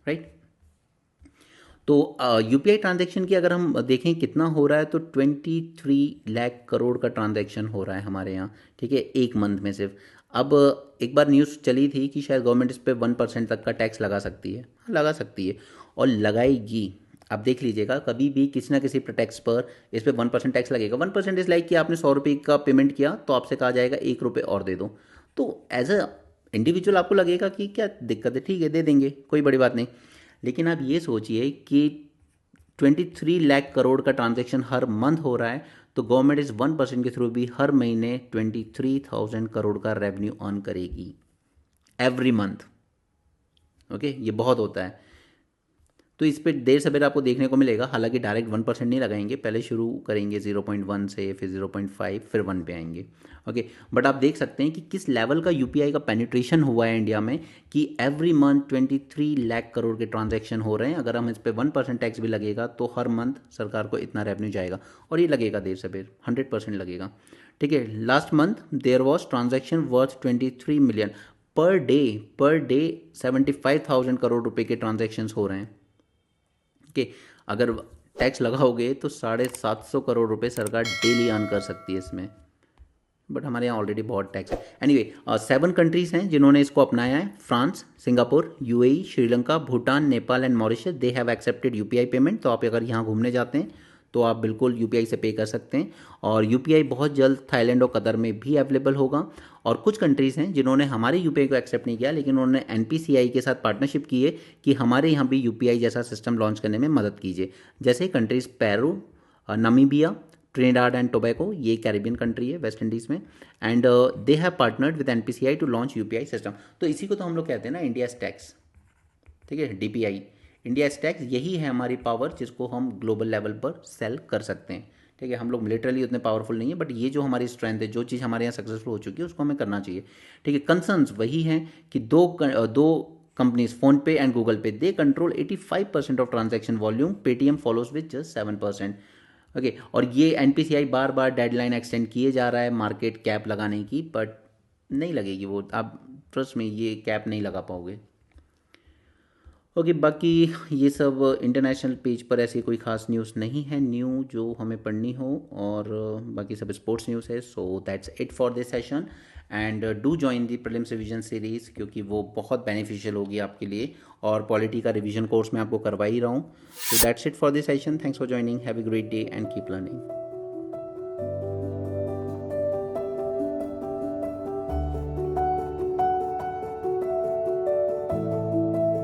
Speaker 1: राइट। तो यूपीआई ट्रांजैक्शन की अगर हम देखें कितना हो रहा है, तो 23 लाख करोड़ का ट्रांजैक्शन हो रहा है हमारे यहाँ, ठीक है, एक मंथ में सिर्फ। अब एक बार न्यूज़ चली थी कि शायद गवर्नमेंट इस पर 1% तक का टैक्स लगा सकती है, लगा सकती है और लगाएगी। आप देख लीजिएगा, कभी भी किसी ना किसी टैक्स पर इस पर 1% टैक्स लगेगा। 1% इज लाइक कि आपने 100 रुपये का पेमेंट किया तो आपसे कहा जाएगा 1 रुपये और दे दो। तो एज अ इंडिविजुअल आपको लगेगा कि क्या दिक्कत है, ठीक है दे देंगे, कोई बड़ी बात नहीं। लेकिन आप ये सोचिए कि 23 लाख करोड़ का ट्रांजैक्शन हर मंथ हो रहा है, तो गवर्नमेंट इस 1% के थ्रू भी हर महीने 23,000 करोड़ का रेवेन्यू अर्न करेगी एवरी मंथ। ओके, ये बहुत होता है। तो इस पर देर सवेर आपको देखने को मिलेगा। हालांकि डायरेक्ट 1% नहीं लगाएंगे, पहले शुरू करेंगे 0.1 से, फिर 0.5, फिर 1 पे आएंगे। ओके, बट आप देख सकते हैं कि किस लेवल का यूपीआई का पेनिट्रेशन हुआ है इंडिया में, कि एवरी मंथ 23 लाख करोड़ के ट्रांजैक्शन हो रहे हैं। अगर हम इस पर 1% टैक्स भी लगेगा तो हर मंथ सरकार को इतना रेवेन्यू जाएगा, और ये लगेगा देर सवेर, 100% लगेगा, ठीक है। Last month there was transaction worth 23 million per day 75,000 crore रुपए के ट्रांजेक्शन हो रहे हैं। कि अगर टैक्स लगाओगे तो 750 करोड़ रुपए सरकार डेली अर्न कर सकती है इसमें, बट हमारे यहाँ ऑलरेडी बहुत टैक्स है। एनीवे 7 कंट्रीज़ हैं जिन्होंने इसको अपनाया है, France, Singapore, UAE, Sri Lanka, Bhutan, Nepal and Mauritius. They have accepted UPI payment. तो आप अगर यहाँ घूमने जाते हैं तो आप बिल्कुल यूपीआई से पे कर सकते हैं। और यूपीआई बहुत जल्द थाईलैंड और कतर में भी अवेलेबल होगा। और कुछ कंट्रीज़ हैं जिन्होंने हमारे यूपीआई को एक्सेप्ट नहीं किया, लेकिन उन्होंने एनपीसीआई के साथ पार्टनरशिप की है कि हमारे यहाँ भी यूपीआई जैसा सिस्टम लॉन्च करने में मदद कीजिए। जैसे countries Peru, Namibia, Trinidad and Tobago, ये कैरिबियन कंट्री है वेस्ट इंडीज़ में, and they have partnered with NPCI to launch UPI system. तो इसी को तो हम लोग कहते हैं ना इंडिया टैक्स, ठीक है, डीपीआई, इंडिया टैक्स। यही है हमारी पावर जिसको हम ग्लोबल लेवल पर सेल कर सकते हैं। ठीक है, हम लोग मिलिटरली उतने पावरफुल नहीं है, बट ये जो हमारी स्ट्रेंथ है, जो चीज़ हमारे यहाँ सक्सेसफुल हो चुकी है, उसको हमें करना चाहिए। ठीक है, कंसर्न्स वही हैं कि दो कंपनीज फोन पे एंड गूगल पे, they control 85% of transaction volume, Paytm follows with just 7%। Okay, और ये एनपीसीआई बार बार डेडलाइन एक्सटेंड किए जा रहा है मार्केट कैप लगाने की, बट नहीं लगेगी वो, आप ट्रस्ट में ये कैप नहीं लगा पाओगे। ओके, बाकी ये सब इंटरनेशनल पेज पर ऐसी कोई ख़ास न्यूज़ नहीं है न्यू जो हमें पढ़नी हो, और बाकी सब स्पोर्ट्स न्यूज़ है। So that's it for this session, and do join the prelims revision series, क्योंकि वो बहुत बेनिफिशियल होगी आपके लिए, और पॉलिटी का रिवीजन कोर्स मैं आपको करवा ही रहा हूँ। So that's it for this session, thanks for joining, have a great day and keep learning.